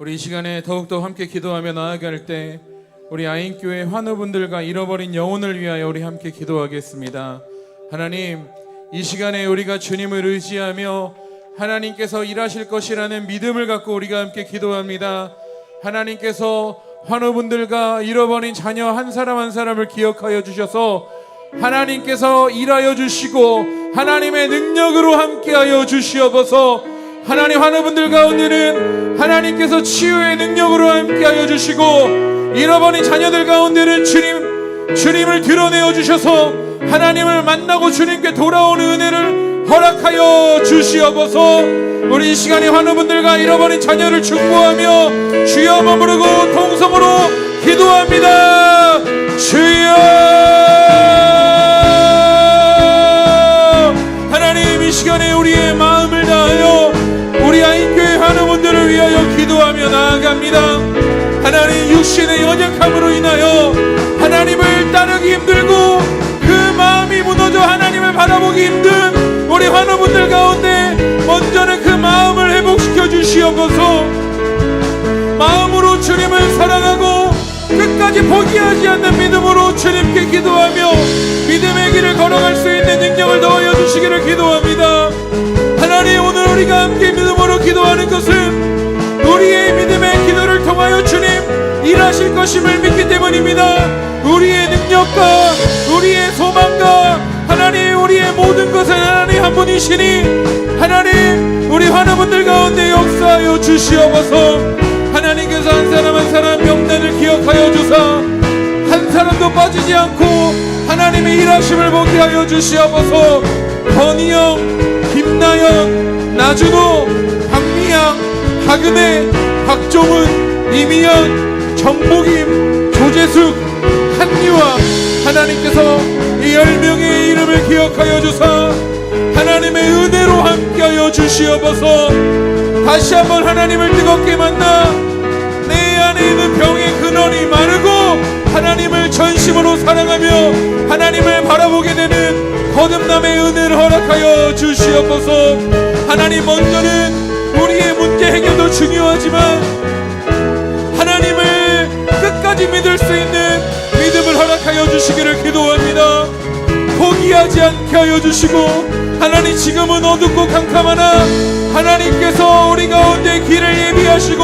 우리 이 시간에 더욱더 함께 기도하며 나아갈 때 우리 아인교회 환우분들과 잃어버린 영혼을 위하여 우리 함께 기도하겠습니다. 하나님, 이 시간에 우리가 주님을 의지하며 하나님께서 일하실 것이라는 믿음을 갖고 우리가 함께 기도합니다. 하나님께서 환우분들과 잃어버린 자녀 한 사람 한 사람을 기억하여 주셔서 하나님께서 일하여 주시고 하나님의 능력으로 함께하여 주시옵소서. 하나님, 환우분들 가운데는 하나님께서 치유의 능력으로 함께하여 주시고 잃어버린 자녀들 가운데는 주님을 드러내어 주셔서 하나님을 만나고 주님께 돌아오는 은혜를 허락하여 주시옵소서. 우리 이 시간에 환우분들과 잃어버린 자녀를 중보하며 주여 머무르고 통성으로 기도합니다. 주여, 하나님, 이 시간에 우리의 마음을 다하여 우리 아인교회 환우분들을 위하여 기도하며 나아갑니다. 하나님, 육신의 연약함으로 인하여 하나님을 따르기 힘들고 그 마음이 무너져 하나님을 바라보기 힘든 우리 환우분들 가운데 먼저는 그 마음을 회복시켜 주시옵소서. 마음으로 주님을 사랑하고 끝까지 포기하지 않는 믿음으로 주님께 기도하며 믿음의 길을 걸어갈 수 있는 능력을 넣어 주시기를 기도합니다. 하나님, 오늘 우리가 함께 믿음으로 기도하는 것은 우리의 믿음의 기도를 통하여 주님 일하실 것임을 믿기 때문입니다. 우리의 능력과 우리의 소망과 하나님, 우리의 모든 것은 하나님 한 분이시니 하나님, 우리 환우분들 가운데 역사하여 주시옵소서. 하나님께서 한 사람 한 사람 명단을 기억하여 주사 한 사람도 빠지지 않고 하나님의 일하심을 보게 하여 주시옵소서. 건희영, 김나연, 나준호, 박미양, 박은혜, 박종은, 이미연, 정복임, 조재숙, 한유아, 하나님께서 이 10명의 이름을 기억하여 주사 하나님의 은혜로 함께하여 주시옵소서. 다시 한번 하나님을 뜨겁게 만나 내 안에 있는 병의 근원이 마르고 하나님을 전심으로 사랑하며 하나님을 바라보게 되는 거듭남의 은혜를 허락하여 주시옵소서. 하나님, 먼저는 우리의 문제 해결도 중요하지만 하나님을 끝까지 믿을 수 있는 믿음을 허락하여 주시기를 기도합니다. 포기하지 않게 하여 주시고 하나님, 지금은 어둡고 캄캄하나 하나님께서 우리 가운데 길을 예비하시고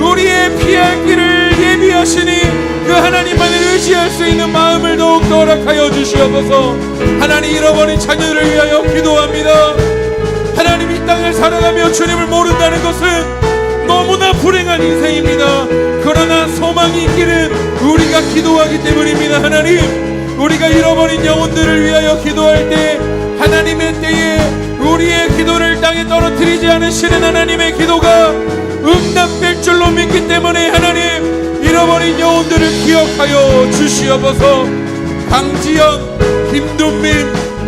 우리의 피할 길을 예비하시니 그 하나님만을 의지할 수 있는 마음을 더욱더 허락하여 주시옵소서. 하나님, 잃어버린 자녀를 위하여 기도합니다. 하나님, 이 땅을 살아가며 주님을 모른다는 것은 너무나 불행한 인생입니다. 그러나 소망이 있기는 우리가 기도하기 때문입니다. 하나님, 우리가 잃어버린 영혼들을 위하여 기도할 때 하나님의 때에 우리의 기도를 땅에 떨어뜨리지 않으시는 하나님의 기도가 응답될 줄로 믿기 때문에 하나님, 잃어버린 영혼들을 기억하여 주시옵소서. 강지연, 김동민,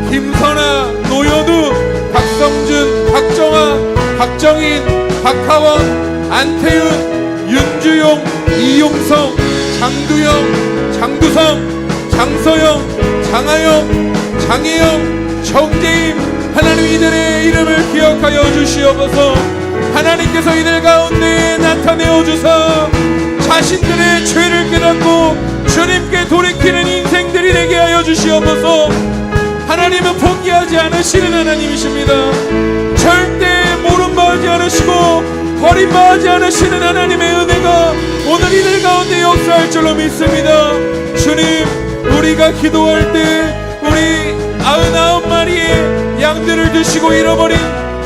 김선아, 노현우, 박성준, 박정아, 박정인, 박하원, 안태윤, 윤주용, 이용성, 장두영, 장두성, 장서영, 장하영, 장혜영, 정재임, 하나님, 이들의 이름을 기억하여 주시옵소서. 하나님께서 이들 가운데 나타내어 주사 자신들의 죄를 깨닫고 주님께 돌이키는 인생들이 되게 하여 주시옵소서. 하나님은 포기하지 않으시는 하나님이십니다. 절대 모름받지 않으시고 버림받지 않으시는 하나님의 은혜가 오늘 이들 가운데 역사할 줄로 믿습니다. 주님, 우리가 기도할 때 우리 99마리의 양들을 드시고 잃어버린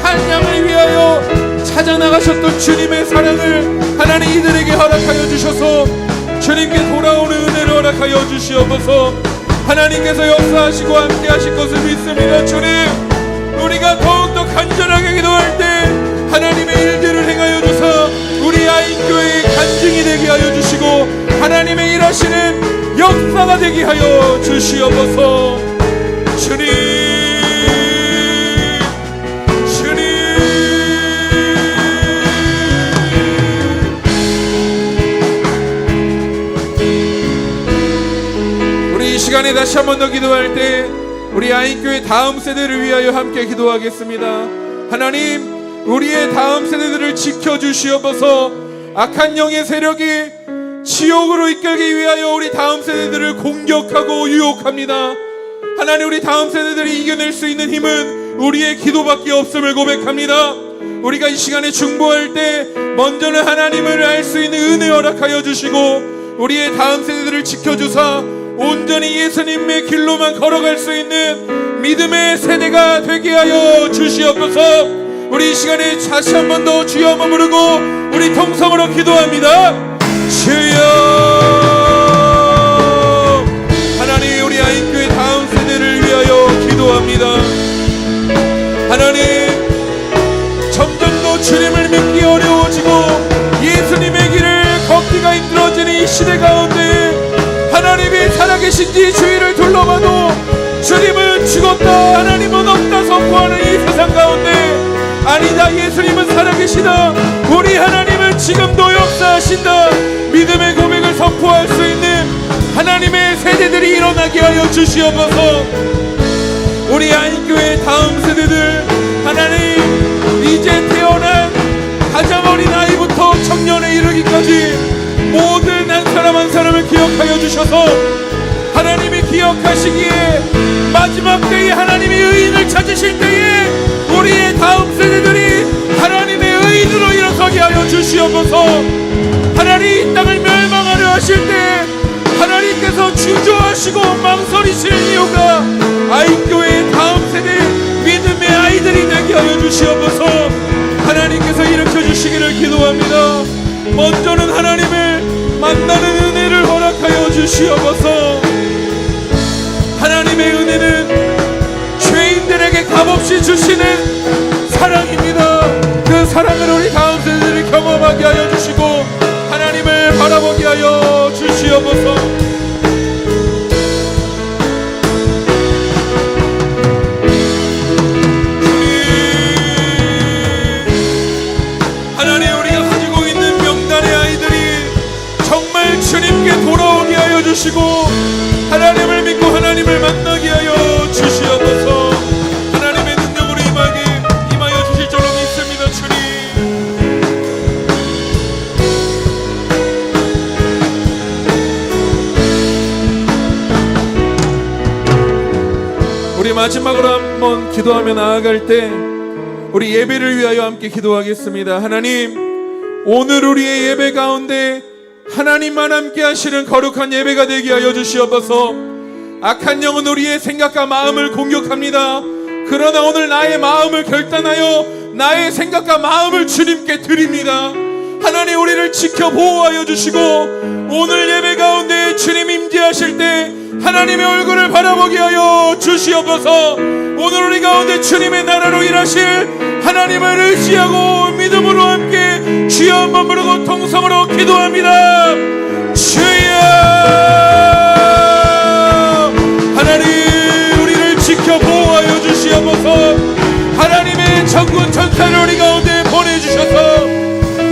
한 양을 위하여 찾아 나가셨던 주님의 사랑을 하나님 이들에게 허락하여 주셔서 주님께 돌아오는 은혜를 허락하여 주시옵소서. 하나님께서 역사하시고 함께 하실 것을 믿습니다. 주님, 우리가 더욱더 간절하게 기도할 때 하나님의 일들을 행하여 주사 우리 아인교회의 간증이 되게 하여 주시고 하나님의 일하시는 역사가 되게 하여 주시옵소서. 주님, 주님, 우리 이 시간에 다시 한 번 더 기도할 때 우리 아인교회 다음 세대를 위하여 함께 기도하겠습니다. 하나님, 우리의 다음 세대들을 지켜주시옵소서. 악한 영의 세력이 지옥으로 이끌기 위하여 우리 다음 세대들을 공격하고 유혹합니다. 하나님, 우리 다음 세대들이 이겨낼 수 있는 힘은 우리의 기도밖에 없음을 고백합니다. 우리가 이 시간에 중보할 때 먼저는 하나님을 알 수 있는 은혜 허락하여 주시고 우리의 다음 세대들을 지켜주사 온전히 예수님의 길로만 걸어갈 수 있는 믿음의 세대가 되게 하여 주시옵소서. 우리 이 시간에 다시 한 번 더 주여 한번 부르고 우리 통성으로 기도합니다. 주여, 하나님, 우리 아인교회 다음 세대를 위하여 기도합니다. 하나님, 점점 더 주님을 믿기 어려워지고 예수님의 길을 걷기가 힘들어지는 이 시대 가운데 하나님이 살아계신지 주위를 둘러봐도 주님은 죽었다, 하나님은 없다 선포하는 이 세상 가운데 아니다, 예수님은 살아계시다, 우리 하나님은 지금도 역사하신다, 믿음의 고백을 선포할 수 있는 하나님의 세대들이 일어나게 하여 주시옵소서. 우리 아인교회 다음 세대들, 하나님, 이제 태어난 가장 어린 아이부터 청년에 이르기까지 모든 한 사람 한 사람을 기억하여 주셔서 하나님이 기억하시기에 마지막 때에 하나님이 의인을 찾으실 때에 우리의 다음 세대들이 하나님의 의인으로 일어서게 하여 주시옵소서. 하나님, 이 땅을 멸망하려 하실 때 하나님께서 주저하시고 망설이시는 이유가 아이교회의 다음 세대 믿음의 아이들이 되게 하여 주시옵소서. 하나님께서 일으켜 주시기를 기도합니다. 먼저는 하나님을 만나는 은혜를 허락하여 주시옵소서. 하나님의 은혜는 죄인들에게 값없이 주시는 사랑입니다. 그 사랑을 우리 다음 세대들이 경험하게 하여 주시고 하나님을 바라보게 하여 주시옵소서. 하나님, 우리가 가지고 있는 명단의 아이들이 정말 주님께 돌아오게 하여 주시고 하나님을 믿고 하나님을 만나게 하여 주시옵소서. 하나님의 능력으로 임하여 주실 줄로 믿습니다. 주님, 우리 마지막으로 한번 기도하며 나아갈 때 우리 예배를 위하여 함께 기도하겠습니다. 하나님, 오늘 우리의 예배 가운데 하나님만 함께 하시는 거룩한 예배가 되게 하여 주시옵소서. 악한 영은 우리의 생각과 마음을 공격합니다. 그러나 오늘 나의 마음을 결단하여 나의 생각과 마음을 주님께 드립니다. 하나님, 우리를 지켜 보호하여 주시고 오늘 예배 가운데 주님 임재하실 때 하나님의 얼굴을 바라보게 하여 주시옵소서. 오늘 우리 가운데 주님의 나라로 일하실 하나님을 의지하고 믿음으로 함께 주여 한번 부르고 통성으로 기도합니다. 주여, 하나님, 우리를 지켜 보호하여 주시옵소서. 하나님의 천군 천사를 우리 가운데 보내주셔서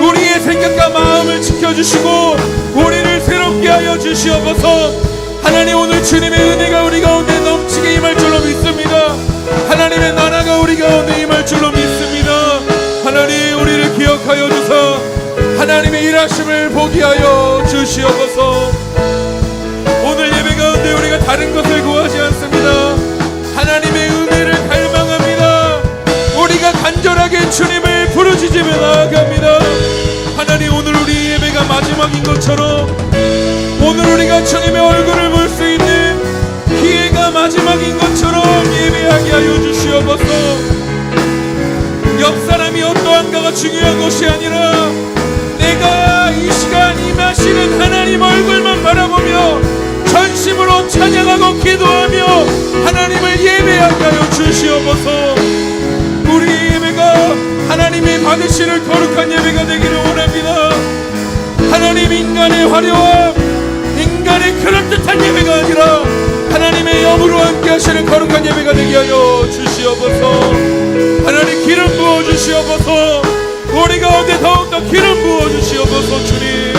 우리의 생각과 마음을 지켜주시고 우리를 새롭게 하여 주시옵소서. 하나님, 오늘 주님의 은혜가 우리 가운데 넘치게 임할 줄로 믿습니다. 하나님의 나라가 우리 가운데 임할 줄로 믿습니다. 하나님, 우리를 기억하여 주사 하나님의 일하심을 보게 하여 주시옵소서. 오늘 예배 가운데 우리가 다른 것을 구하지 않습니다. 하나님의 은혜를 갈망합니다. 우리가 간절하게 주님을 부르짖으며 나아갑니다. 하나님, 오늘 우리 예배가 마지막인 것처럼 오늘 우리가 주님의 얼굴을 볼 수 있는 기회가 마지막인 것처럼 예배하게 하여 주시옵소서. 옆 사람이 어떠한가가 중요한 것이 아니라 내가 이 시간 임하시는 하나님 얼굴만 바라보며 전심으로 찬양하고 기도하며 하나님을 예배하게 하여 주시옵소서. 우리 예배가 하나님이 받으시는 거룩한 예배가 되기를 원합니다. 하나님, 인간의 화려함, 인간의 그럴듯한 예배가 아니라 하나님의 영으로 함께 하시는 거룩한 예배가 되게 하여 주시옵소서. 하나님, 기름 부어 주시옵소서. 우리 가운데 더욱더 기름 부어 주시옵소서. 주님,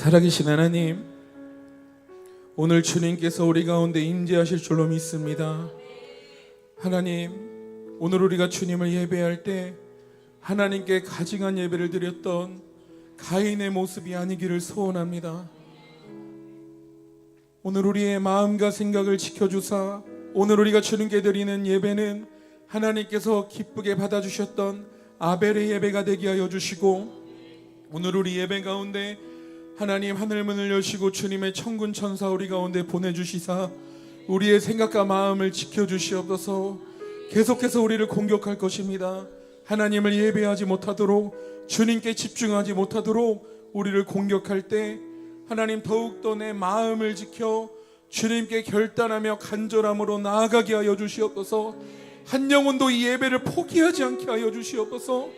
살아계신 하나님, 오늘 주님께서 우리 가운데 임재하실 줄로 믿습니다. 하나님, 오늘 우리가 주님을 예배할 때 하나님께 가증한 예배를 드렸던 가인의 모습이 아니기를 소원합니다. 오늘 우리의 마음과 생각을 지켜주사 오늘 우리가 주님께 드리는 예배는 하나님께서 기쁘게 받아주셨던 아벨의 예배가 되게 하여 주시고, 오늘 우리 예배 가운데 하나님 하늘문을 여시고 주님의 천군 천사 우리 가운데 보내주시사 우리의 생각과 마음을 지켜주시옵소서. 계속해서 우리를 공격할 것입니다. 하나님을 예배하지 못하도록, 주님께 집중하지 못하도록 우리를 공격할 때 하나님 더욱더 내 마음을 지켜 주님께 결단하며 간절함으로 나아가게 하여 주시옵소서. 한 영혼도 이 예배를 포기하지 않게 하여 주시옵소서.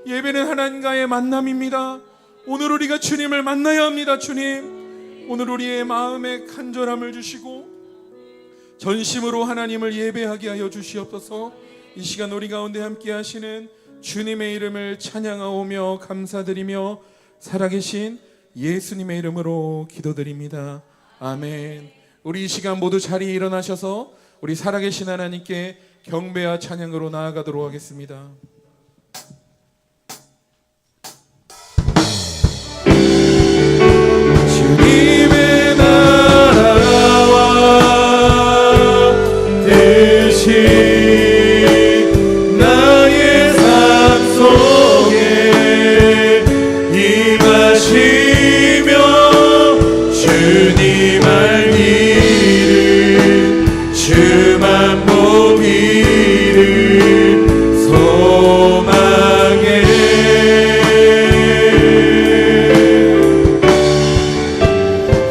예배는 하나님과의 만남입니다. 오늘 우리가 주님을 만나야 합니다. 주님, 오늘 우리의 마음에 간절함을 주시고 전심으로 하나님을 예배하게 하여 주시옵소서. 이 시간 우리 가운데 함께 하시는 주님의 이름을 찬양하오며 감사드리며 살아계신 예수님의 이름으로 기도드립니다. 아멘. 우리 이 시간 모두 자리에 일어나셔서 우리 살아계신 하나님께 경배와 찬양으로 나아가도록 하겠습니다. 주님의 나라와 뜻이 나의 삶 속에 임하시며 주님 알기를 주만 보기를 소망해.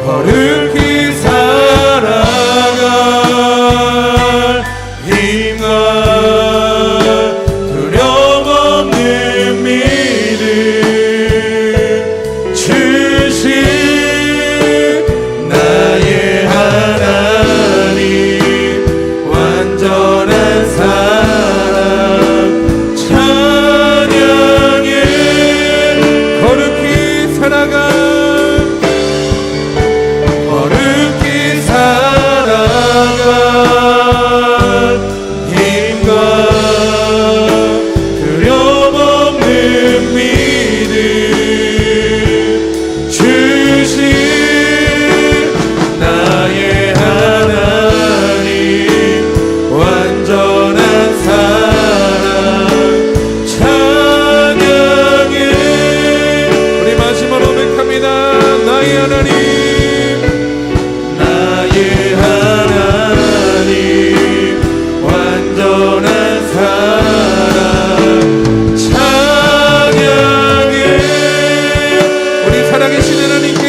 거룩히 살아갈 힘과 두려움 없는 믿음 주신 나의 하나님, 완전한 사랑 찬양해. 거룩히 살아갈 힘과 두려움 없는 믿음 주신 나의 하나님, 완전한 사랑 찬양해. 우리 마지막으로 고백합니다. 나의 하나님, 나의 하나님, 완전한 사랑 찬양해. 우리 살아계신 하나님께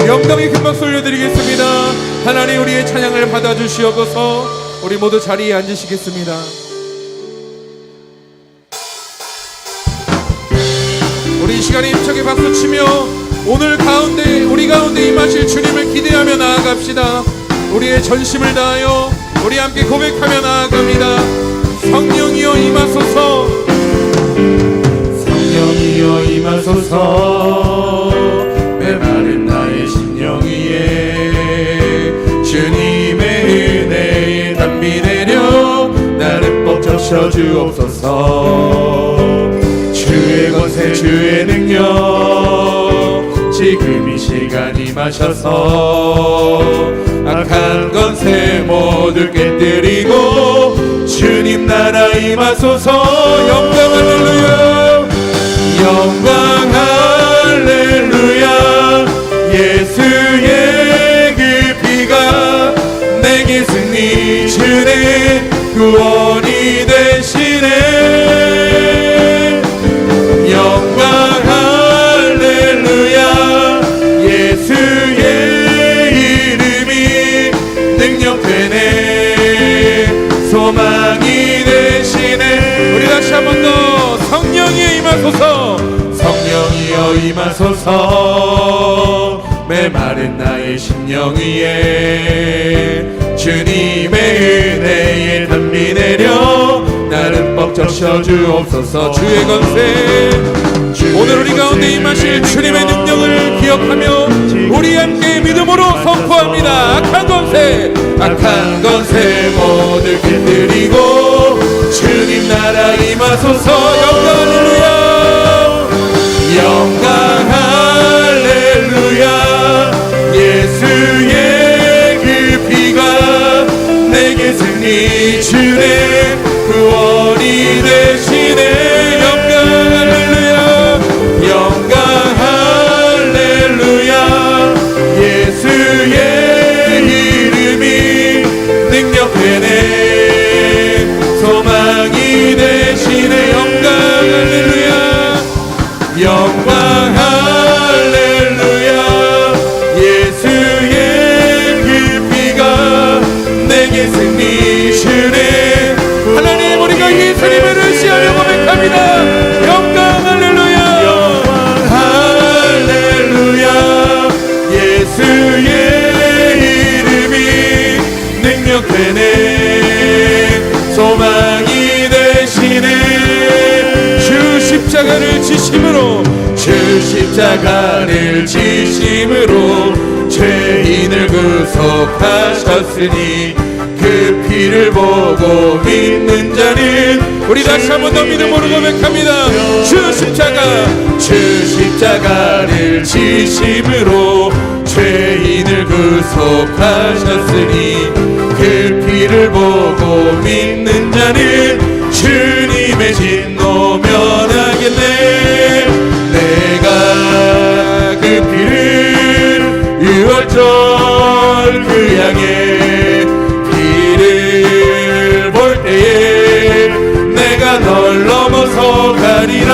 영광의 큰 박수 올려드리겠습니다. 하나님, 우리의 찬양을 받아주시옵소서. 우리 모두 자리에 앉으시겠습니다. 우리 이 시간에 힘차게 박수치며 오늘 가운데 우리 가운데 임하실 주님을 기대하며 나아갑시다. 우리의 전심을 다하여 우리 함께 고백하며 나아갑니다. 성령이여 임하소서. 성령이여 임하소서. 메마른 나의 심령 위에 주님의 은혜에 담비 내려 나를 뻗쳐 주옵소서. 주의 권세 주의 능력 지금 이 시간 임하셔서 악한 권세 모두 깨뜨리고 주님 나라 임하소서. 영광 할렐루야, 영광 할렐루야. 예수의 그 피가 내게 승리 주네 구원이 되시네. 영광 할렐루야. 예수의 이름이 능력되네 소망이 되시네. 우리 다시 한 번 더 성령이 임하소서. 성령이여 임하소서. 메마른 나의 심령 위에 주님의 은혜에 담비 내려 나를 적셔 주옵소서. 주의 권세 오늘 우리 가운데 임하실 주님의 능력을 기억하며 우리 함께 믿음으로 선포합니다. 악한 권세 모두 깨뜨리고 주님 나라 임하소서. 영광 할렐루야, 영광 할렐루야. 예수의 그 피가 내게 승리 주네 구원이 되시네. 영광 할렐루야, 영광 할렐루야. 예수의 이름이 능력되네 소망이 되시네. 영광 할렐루야, 영광 할렐루야. 예수의 그 피가 내게 승리 주네. 하나님 우리가 예수님을 의지하며 고백합니다. 영광 할렐루야, 영광 할렐루야. 예수의 이름이 능력되네 소망이 되시네. 주 십자가를 지심으로 죄인을 구속하셨으니 그 피를 보고 믿는 자는 우리 다시 한 번 더 믿음으로 고백합니다. 주 십자가를 지심으로 죄인을 구속하셨으니 그 피를 보고 믿는 자는 주님의 진노 면하겠네. 내가 그 피를 유월절 그 양의 피를 볼 때에 내가 널 넘어서 가리라.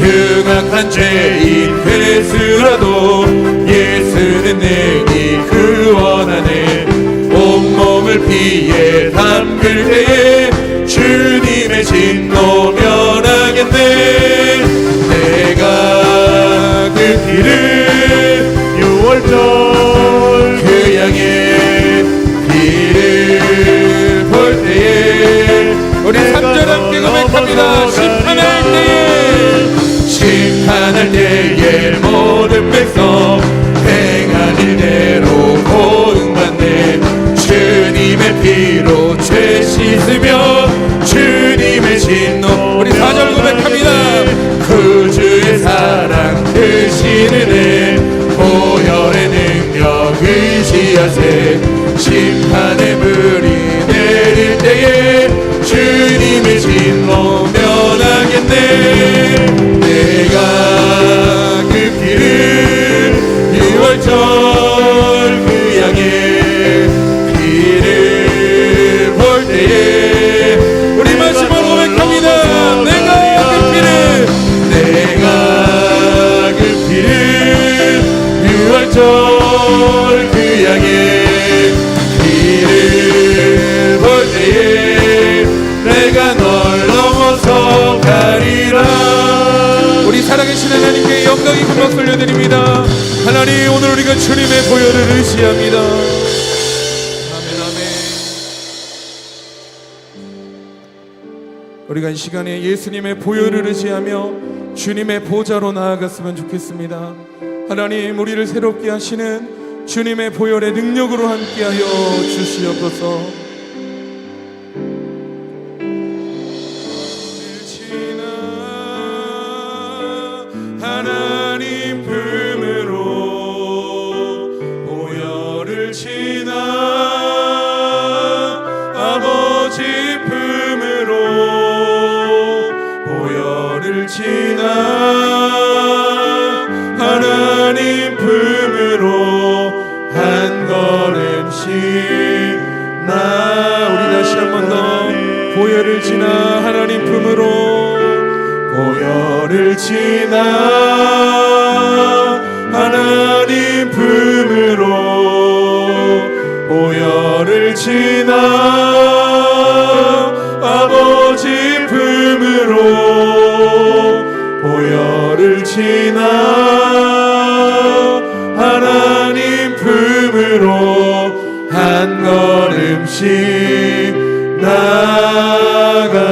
흉악한 죄인 되수라도 예수는 능히 구원하네. 온몸을 피에 담글 때에 주님의 진노 면하겠네. 내가 그 피를 유월절 그 양의 피를 볼 때에 우리 3절 함께 고백합니다. 심판할 때에 모든 백성 행한 일대로 고응받네. 주님의 피로 죄 씻으며 주님의 진노 우리 4절 고백합니다. 구주의 사랑 크신 은혜 보혈의 능력 의지하세. 심판의 불이 내릴 때에 주님의 진노 면하겠네. 내가 그 피를 유월절 그 양의 피를 볼 때에 우리 마지막으로 고백합니다. 내가 그 피를 유월절 그 양의 피를 볼 때에 내가 널 넘어서 가리라. 우리 살아계신 하나님께 영광이 금방 돌려드립니다. 하나님 오늘 우리가 주님의 보혈을 의지합니다. 아멘 아멘. 우리가 이 시간에 예수님의 보혈을 의지하며 주님의 보좌로 나아갔으면 좋겠습니다. 하나님 우리를 새롭게 하시는 주님의 보혈의 능력으로 함께하여 주시옵소서. 하나님 품으로 보혈을 지나 아버지 품으로 보혈을 지나 하나님 품으로 한 걸음씩 우리 다시 한 번 더 보혈을 지나 하나님 품으로 보혈을 지나 하나님 품으로 보혈을 지나 아버지 품으로 보혈을 지나 하나님 품으로 한 걸음씩 나아가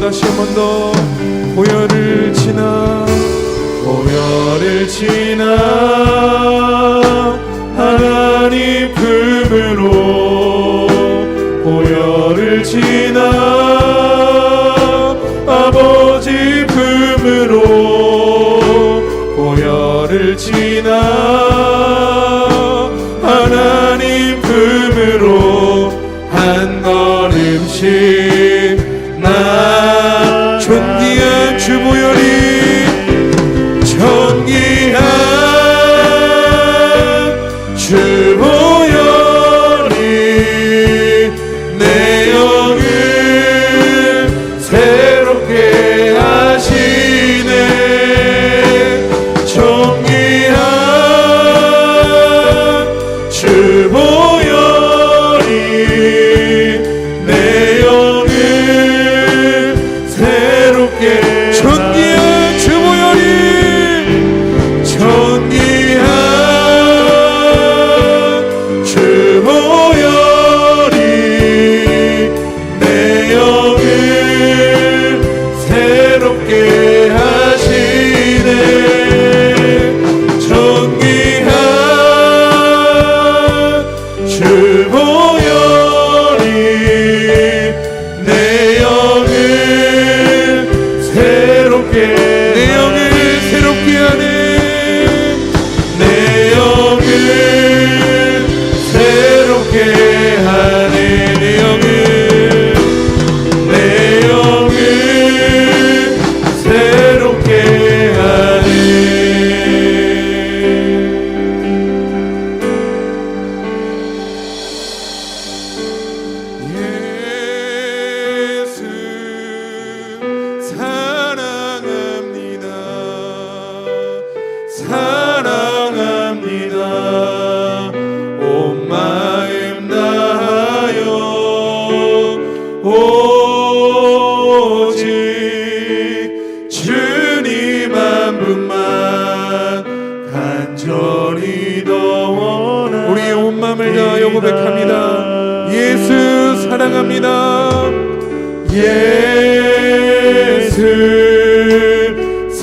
다시 한 번 더 보혈을 지나 하나님 품으로 보혈을 지나 아버지 품으로 보혈을 지나 하나님 품으로 한 걸음씩 나 존귀한 주 보혈이 존귀한 주 보혈이 내 영을 새롭게 하시네 존귀한 주 보혈이 내 영을 새롭게 존귀한 주 보혈이 존귀한 주 보혈이 내 영을 새롭게 하시네 존귀한 주 보혈이 내 영을 새롭게 하네 내 영을 새롭게 하네 내 영을 새롭게 하네 예수 사랑합니다 사랑합니다 온 마음 다하여 오직 주님 한 분만 간절히 더 원하네 우리 온 마음을 다하여 고백합니다 예수 사랑합니다 예수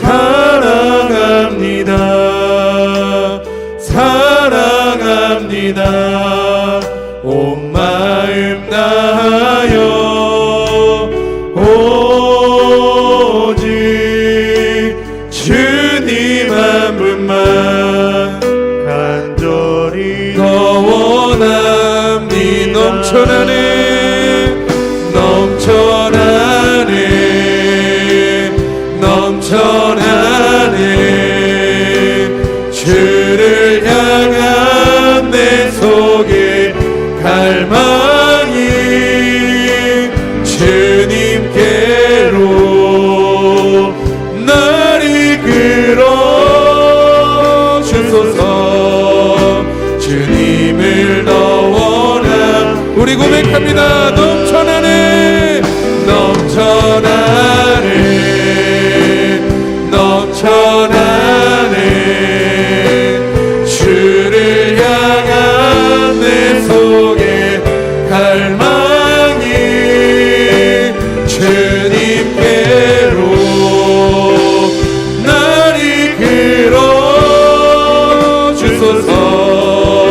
사랑합니다 사랑합니다 온 마음 다하여 오직 주님 한 분만 간절히 더 원함니 넘쳐나네 주를 향한 내 속에 갈망이 주님께로 날 이끌어 주소서 주님을 더 원함 우리 고백합니다 넘쳐나네 주를 향한 내 속에 갈망이 주님께로 날 이끌어 주소서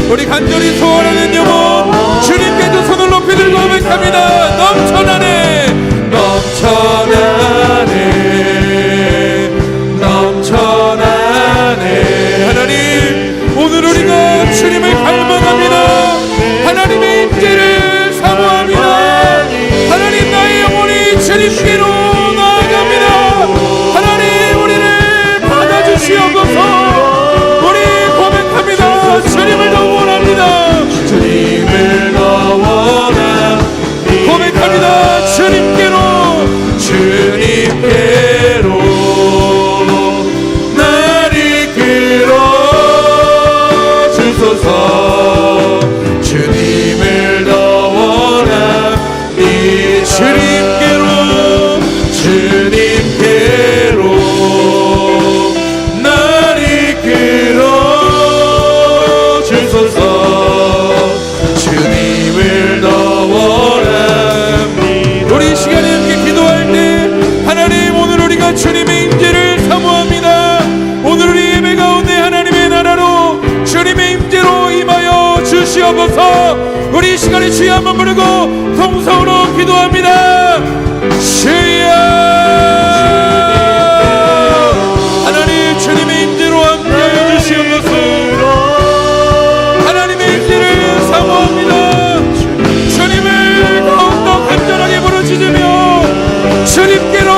우리 간절히 소원하는 영혼 주님께도 손을 높이 들고 고백합니다 넘쳐나네 하나님 오늘 우리가 주님을 갈망합니다 하나님의 임재를 사모합니다 하나님 나의 영혼이 주님께로 나아갑니다 하나님 우리를 받아주시옵소서 우리 고백합니다 주님을 더 원합니다 주님을 더 원합니다 고백합니다 주님께로 날 이끌어 주소서 주님을 더 원하니 주님께로 날 이끌어 주소서 주님을 더 원합니다 우리 이 시간에 함께 기도할 때 주님의 임재로 임하여 주시옵소서. 우리 이 시간에 주여 한번 부르고 통성으로 기도합니다. 주여, 하나님 주님의 임재로 함께하여 주시옵소서. 하나님의 임재를 사모합니다. 주님을 더욱더 간절하게 부르짖으며 주님께로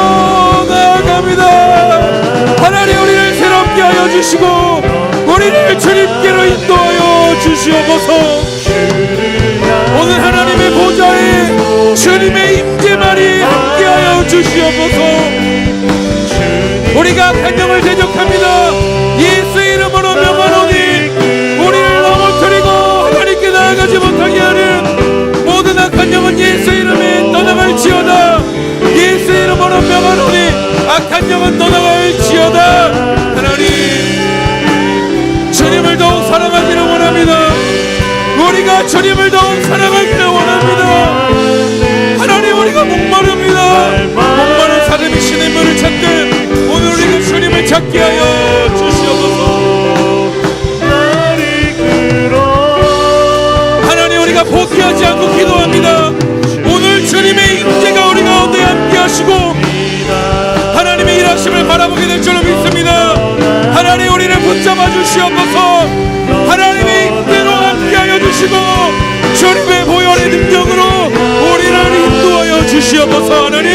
나아갑니다. 하나님 우리를 새롭게 하여 주시고 우리를 주님께로 인도하여 주시옵소서. 오늘 하나님의 보좌에 주님의 임재만이 함께하여 주시옵소서. 우리가 간영을 대적합니다. 예수의 이름으로 명하노니 우리를 넘어뜨리고 하나님께 나아가지 못하게 하는 모든 악한 영은 예수의 이름에 떠나갈지어다. 예수의 이름으로 명하노니 악한 영은 떠나갈지어다. 하나님 주님을 더욱 사랑하기를 원합니다. 우리가 주님을 더욱 사랑하기를 원합니다. 하나님 우리가 목마릅니다. 목마른 사람이 신의 물을 찾듯 오늘 우리가 주님을 찾게 하여 주시옵소서. 하나님 우리가 포기하지 않고 기도합니다. 오늘 주님의 임재가 우리 가운데 함께 하시고 하나님의 일하심을 바라보게 될 줄로 믿습니다. 하나님 우리를 붙잡아 주시옵소서. 하나님의 임재로 함께하여 주시고 주님의 보혈의 능력으로 우리를 인도하여 주시옵소서. 하나님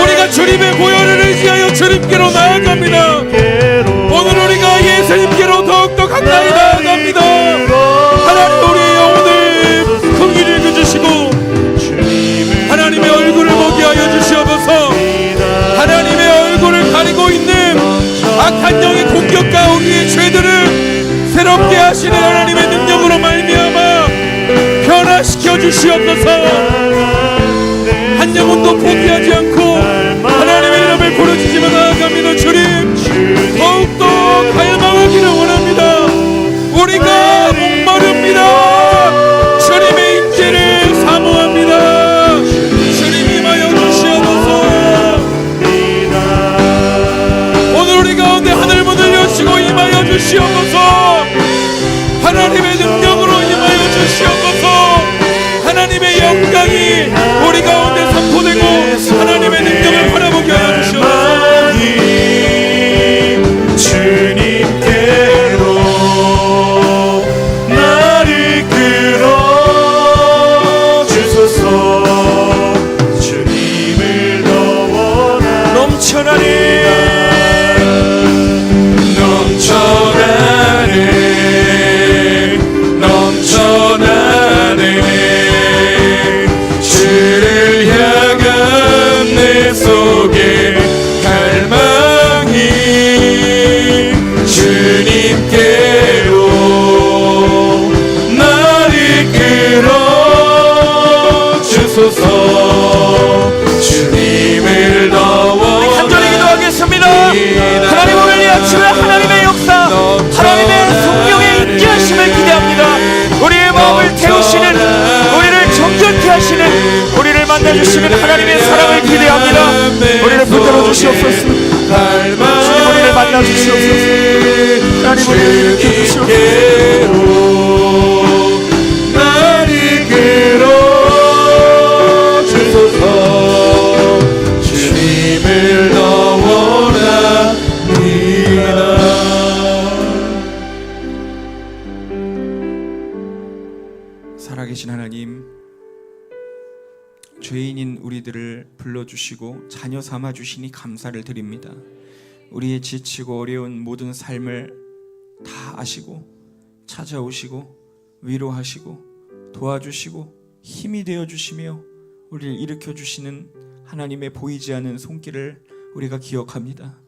우리가 주님의 보혈을 의지하여 주님께로 나아갑니다. 오늘 우리가 예수님께로 더욱더 가까이 나아갑니다. 하나님 우리의 영혼을 긍휼히 여겨주시고 하나님의 얼굴을 보게 하여 주시옵소서. 하나님의 얼굴을 가리고 있는 악한 영의 공격과 우리의 죄들을 새롭게 하시는 하나님의 능력으로 말미암아 변화시켜 주시옵소서. 한 영혼도 포기하지 않고 하나님의 이름을 부르짖으며 나아갑니다. 주님 더욱더 갈망하기를 원합니다. 우리가 목마릅니다. 주님의 임재를 사모합니다. 주님 임하여 주시옵소서. 오늘 우리 가운데 하늘문을 여시고 임하여 주시옵소서. 하나님의 능력으로 임하여 주시옵소서. 하나님의 영광이 우리 가운데 선포되고 하나님의 능력을 바라보게 하여 주시옵소서. 주님께로 나를 이끌어 주소서. 주님을 더 원하는 넘쳐나는 주를 향한 내 속에 갈망이 주님께로 나를 이끌어 주소서. 주님을 더 원하는 간절히 기도하겠습니다. 하나님 오늘 이 아침에 하나님의 역사 하나님의 성령의 임재하심을 기대합니다. 우리의 마음을 태우시는 우리를 정결케 하시는 우리를 만나주시는 하나님의 사랑을 기대합니다. 우리를 붙들어 주시옵소서. 주님 우리를 만나주시옵소서. 하나님 우리를 붙들어 나를 이끌어 주소서. 주님을 더 원합니다. 살아계신 하나님, 죄인인 우리들을 불러주시고 자녀 삼아주시니 감사를 드립니다. 우리의 지치고 어려운 모든 삶을 다 아시고 찾아오시고 위로하시고 도와주시고 힘이 되어주시며 우리를 일으켜주시는 하나님의 보이지 않는 손길을 우리가 기억합니다.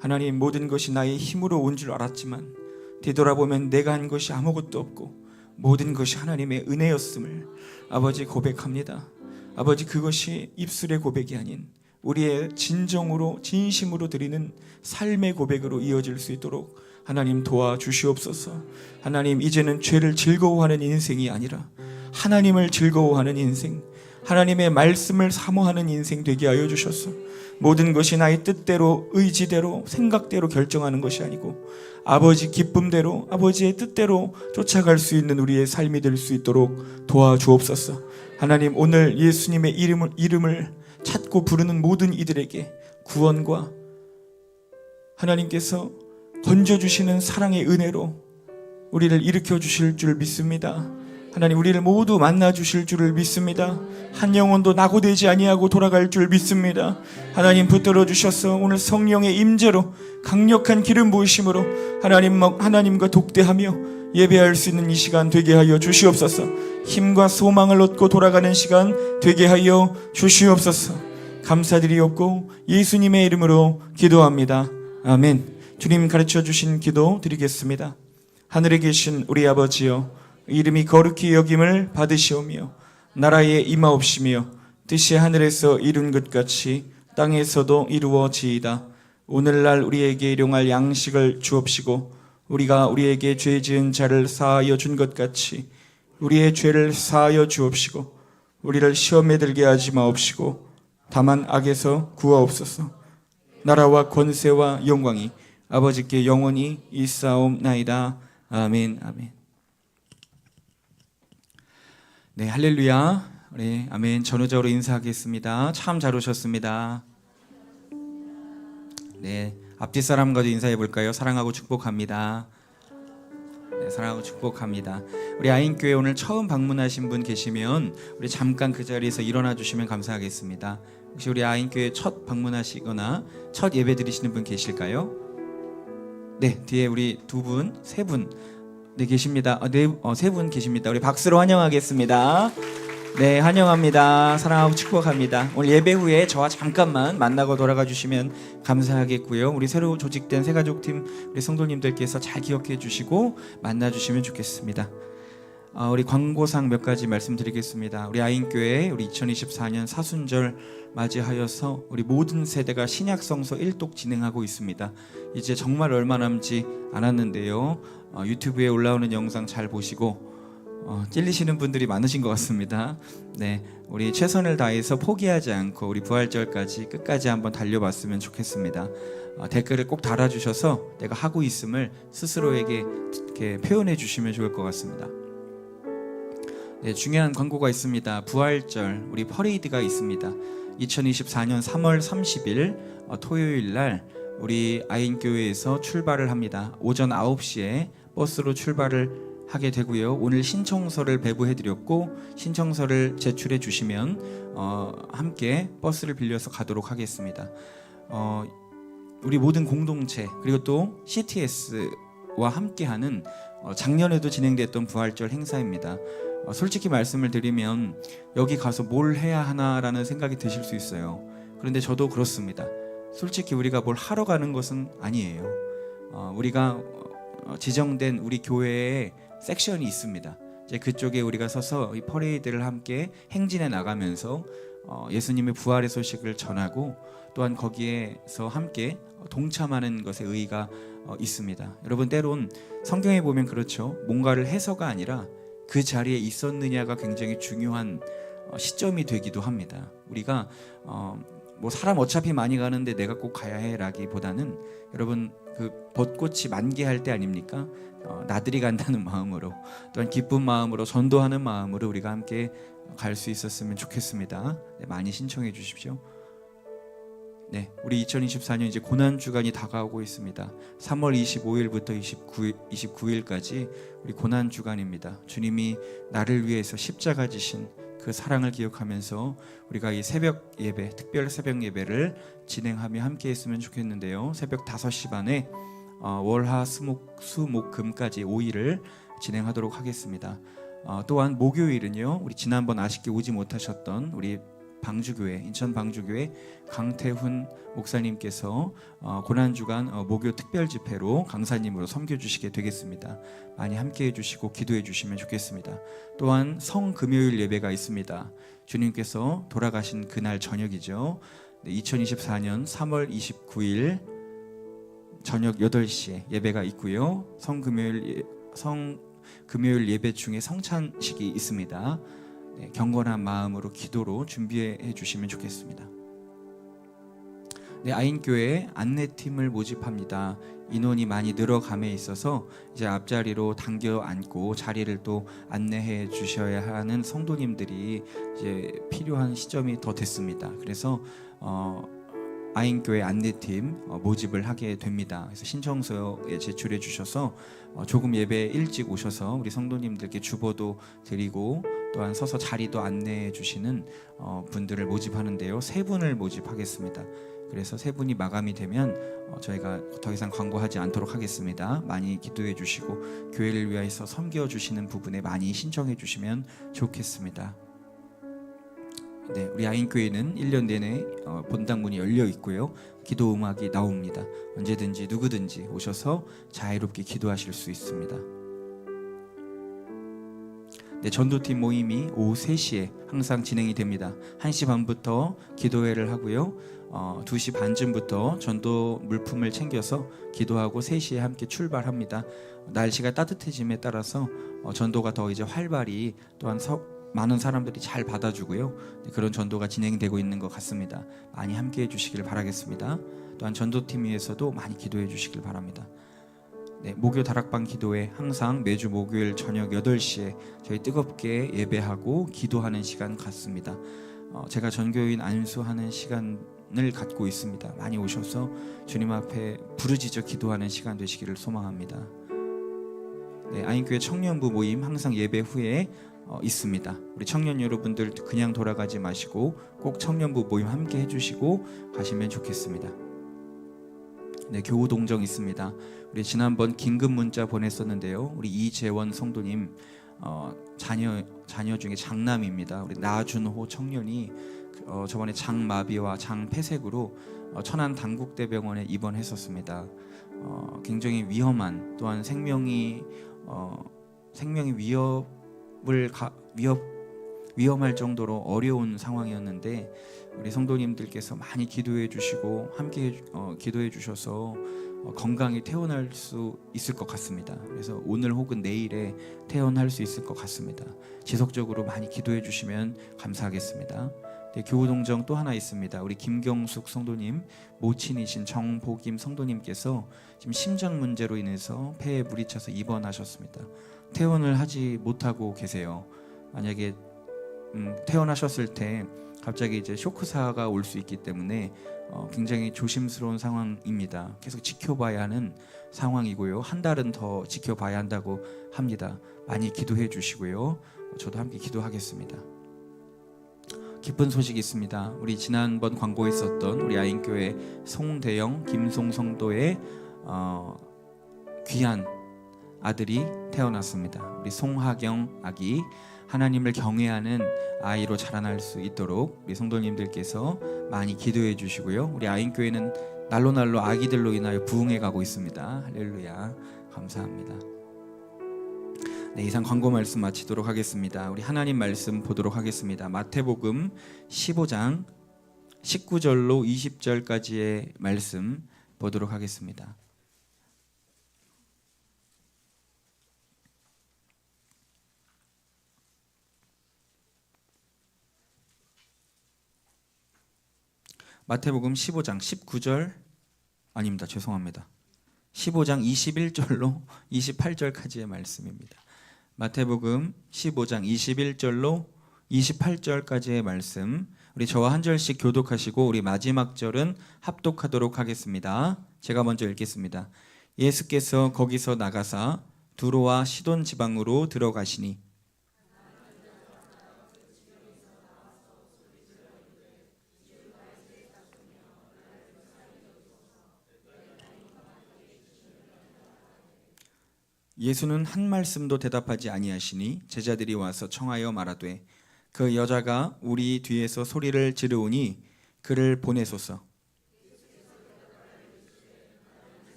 하나님, 모든 것이 나의 힘으로 온 줄 알았지만 되돌아보면 내가 한 것이 아무것도 없고 모든 것이 하나님의 은혜였음을 아버지 고백합니다. 아버지, 그것이 입술의 고백이 아닌 우리의 진정으로 진심으로 드리는 삶의 고백으로 이어질 수 있도록 하나님 도와주시옵소서. 하나님, 이제는 죄를 즐거워하는 인생이 아니라 하나님을 즐거워하는 인생, 하나님의 말씀을 사모하는 인생 되게 하여 주셔서 모든 것이 나의 뜻대로, 의지대로, 생각대로 결정하는 것이 아니고 아버지 기쁨대로, 아버지의 뜻대로 쫓아갈 수 있는 우리의 삶이 될 수 있도록 도와주옵소서. 하나님, 오늘 예수님의 이름을 찾고 부르는 모든 이들에게 구원과 하나님께서 건져주시는 사랑의 은혜로 우리를 일으켜 주실 줄 믿습니다. 하나님, 우리를 모두 만나 주실 줄을 믿습니다. 한 영혼도 낙오되지 아니하고 돌아갈 줄 믿습니다. 하나님, 붙들어 주셔서 오늘 성령의 임재로 강력한 기름 부으심으로 하나님과 독대하며 예배할 수 있는 이 시간 되게 하여 주시옵소서. 힘과 소망을 얻고 돌아가는 시간 되게 하여 주시옵소서. 감사드리옵고 예수님의 이름으로 기도합니다. 아멘. 주님 가르쳐 주신 기도 드리겠습니다. 하늘에 계신 우리 아버지여, 이름이 거룩히 여김을 받으시오며 나라에 임하옵시며 뜻이 하늘에서 이룬 것 같이 땅에서도 이루어지이다. 오늘날 우리에게 일용할 양식을 주옵시고 우리가 우리에게 죄 지은 자를 사하여 준 것 같이 우리의 죄를 사하여 주옵시고 우리를 시험에 들게 하지 마옵시고 다만 악에서 구하옵소서. 나라와 권세와 영광이 아버지께 영원히 있사옵나이다. 아멘. 아멘. 네, 할렐루야. 네, 아멘. 전우적으로 인사하겠습니다. 참 잘 오셨습니다. 네, 앞뒤 사람과도 인사해 볼까요? 사랑하고 축복합니다. 네, 사랑하고 축복합니다. 우리 아인교회 오늘 처음 방문하신 분 계시면 우리 잠깐 그 자리에서 일어나 주시면 감사하겠습니다. 혹시 우리 아인교회 첫 방문하시거나 첫 예배 드리시는 분 계실까요? 네, 뒤에 우리 두 분, 세 분, 네 계십니다. 세 분 계십니다. 우리 박수로 환영하겠습니다. 네, 환영합니다. 사랑하고 축복합니다. 오늘 예배 후에 저와 잠깐만 만나고 돌아가 주시면 감사하겠고요. 우리 새로 조직된 새가족팀 우리 성도님들께서 잘 기억해 주시고 만나 주시면 좋겠습니다. 우리 광고상 몇 가지 말씀드리겠습니다. 우리 아인교회 우리 2024년 사순절 맞이하여서 우리 모든 세대가 신약성서 1독 진행하고 있습니다. 이제 정말 얼마 남지 않았는데요. 유튜브에 올라오는 영상 잘 보시고 찔리시는 분들이 많으신 것 같습니다. 네, 우리 최선을 다해서 포기하지 않고 우리 부활절까지 끝까지 한번 달려봤으면 좋겠습니다. 댓글을 꼭 달아주셔서 내가 하고 있음을 스스로에게 이렇게 표현해 주시면 좋을 것 같습니다. 네, 중요한 광고가 있습니다. 부활절 우리 퍼레이드가 있습니다. 2024년 3월 30일 토요일 날 우리 아인교회에서 출발을 합니다. 오전 9시에 버스로 출발을 하게 되고요. 오늘 신청서를 배부해드렸고 신청서를 제출해 주시면 함께 버스를 빌려서 가도록 하겠습니다. 우리 모든 공동체 그리고 또 CTS와 함께하는 작년에도 진행됐던 부활절 행사입니다. 솔직히 말씀을 드리면 여기 가서 뭘 해야 하나라는 생각이 드실 수 있어요. 그런데 저도 그렇습니다. 솔직히 우리가 뭘 하러 가는 것은 아니에요. 우리가 지정된 우리 교회에 섹션이 있습니다. 이제 그쪽에 우리가 서서 이 퍼레이드를 함께 행진해 나가면서 예수님의 부활의 소식을 전하고 또한 거기에서 함께 동참하는 것에 의의가 있습니다. 여러분, 때론 성경에 보면 그렇죠. 뭔가를 해서가 아니라 그 자리에 있었느냐가 굉장히 중요한 시점이 되기도 합니다. 우리가 뭐 사람 어차피 많이 가는데 내가 꼭 가야 해라기보다는 여러분 그 벚꽃이 만개할 때 아닙니까? 나들이 간다는 마음으로 또한 기쁜 마음으로 전도하는 마음으로 우리가 함께 갈 수 있었으면 좋겠습니다. 네, 많이 신청해 주십시오. 네, 우리 2024년 이제 고난 주간이 다가오고 있습니다. 3월 25일부터 29일까지 우리 고난 주간입니다. 주님이 나를 위해서 십자가 지신 그 사랑을 기억하면서 우리가 이 새벽 예배, 특별 새벽 예배를 진행하며 함께 했으면 좋겠는데요. 새벽 5시 반에 월화 수목 금까지 5일을 진행하도록 하겠습니다. 또한 목요일은요. 우리 지난번 아쉽게 오지 못하셨던 우리 방주교회, 인천 방주교회 강태훈 목사님께서 고난주간 목요 특별 집회로 강사님으로 섬겨주시게 되겠습니다. 많이 함께해 주시고 기도해 주시면 좋겠습니다. 또한 성금요일 예배가 있습니다. 주님께서 돌아가신 그날 저녁이죠. 2024년 3월 29일 저녁 8시에 예배가 있고요. 성금요일 예배 중에 성찬식이 있습니다. 경건한 마음으로 기도로 준비해 주시면 좋겠습니다. 아인교회 안내팀을 모집합니다. 인원이 많이 늘어감에 있어서 이제 앞자리로 당겨 앉고 자리를 또 안내해 주셔야 하는 성도님들이 이제 필요한 시점이 더 됐습니다. 그래서 아인교회 안내팀 모집을 하게 됩니다. 그래서 신청서에 제출해 주셔서 조금 예배 일찍 오셔서 우리 성도님들께 주보도 드리고 또한 서서 자리도 안내해 주시는 분들을 모집하는데요. 3분을 모집하겠습니다. 그래서 3분이 마감이 되면 저희가 더 이상 광고하지 않도록 하겠습니다. 많이 기도해 주시고 교회를 위해서 섬겨 주시는 부분에 많이 신청해 주시면 좋겠습니다. 우리 아인교회는 1년 내내 본당문이 열려 있고요. 기도 음악이 나옵니다. 언제든지 누구든지 오셔서 자유롭게 기도하실 수 있습니다. 전도팀 모임이 오후 3시에 항상 진행이 됩니다. 1시 반부터 기도회를 하고요. 2시 반쯤부터 전도 물품을 챙겨서 기도하고 3시에 함께 출발합니다. 날씨가 따뜻해짐에 따라서 전도가 더 이제 활발히 또한 많은 사람들이 잘 받아주고요. 그런 전도가 진행되고 있는 것 같습니다. 많이 함께 해주시길 바라겠습니다. 또한 전도팀 위해서도 많이 기도해 주시길 바랍니다. 목요 다락방 기도회 항상 매주 목요일 저녁 8시에 저희 뜨겁게 예배하고 기도하는 시간 갖습니다. 제가 전교인 안수하는 시간을 갖고 있습니다. 많이 오셔서 주님 앞에 부르짖어 기도하는 시간 되시기를 소망합니다. 아인교회 청년부 모임 항상 예배 후에 있습니다. 우리 청년 여러분들 그냥 돌아가지 마시고 꼭 청년부 모임 함께 해주시고 가시면 좋겠습니다. 교우 동정 있습니다. 우리 지난번 긴급 문자 보냈었는데요. 우리 이재원 성도님 자녀 중에 장남입니다. 우리 나준호 청년이 저번에 장마비와 장폐색으로 천안 당국대병원에 입원했었습니다. 굉장히 위험한 또한 생명이 위험할 정도로 어려운 상황이었는데 우리 성도님들께서 많이 기도해 주시고 함께 기도해 주셔서 건강히 퇴원할 수 있을 것 같습니다. 그래서 오늘 혹은 내일에 퇴원할 수 있을 것 같습니다. 지속적으로 많이 기도해 주시면 감사하겠습니다. 교우동정 또 하나 있습니다. 우리 김경숙 성도님 모친이신 정복임 성도님께서 지금 심장 문제로 인해서 폐에 물이 차서 입원하셨습니다. 퇴원을 하지 못하고 계세요. 만약에 퇴원하셨을 때 갑자기 이제 쇼크사가 올 수 있기 때문에 굉장히 조심스러운 상황입니다. 계속 지켜봐야 하는 상황이고요. 한 달은 더 지켜봐야 한다고 합니다. 많이 기도해 주시고요. 저도 함께 기도하겠습니다. 기쁜 소식이 있습니다. 우리 지난번 광고에 있었던 우리 아인교회 송대영 김송 성도의 귀한 아들이 태어났습니다. 우리 송하경 아기 하나님을 경외하는 아이로 자라날 수 있도록 우리 성도님들께서 많이 기도해 주시고요. 우리 아인교회는 날로 아기들로 인하여 부흥해 가고 있습니다. 할렐루야. 감사합니다. 이상 광고 말씀 마치도록 하겠습니다. 우리 하나님 말씀 보도록 하겠습니다. 마태복음 15장 19절로 20절까지의 말씀 보도록 하겠습니다. 마태복음 15장 19절 아닙니다. 죄송합니다. 15장 21절로 28절까지의 말씀입니다. 마태복음 15장 21절로 28절까지의 말씀, 우리 저와 한 절씩 교독하시고 우리 마지막 절은 합독하도록 하겠습니다. 제가 먼저 읽겠습니다. 예수께서 거기서 나가사 두로와 시돈 지방으로 들어가시니 예수는 한 말씀도 대답하지 아니하시니 제자들이 와서 청하여 말하되 그 여자가 우리 뒤에서 소리를 지르오니 그를 보내소서.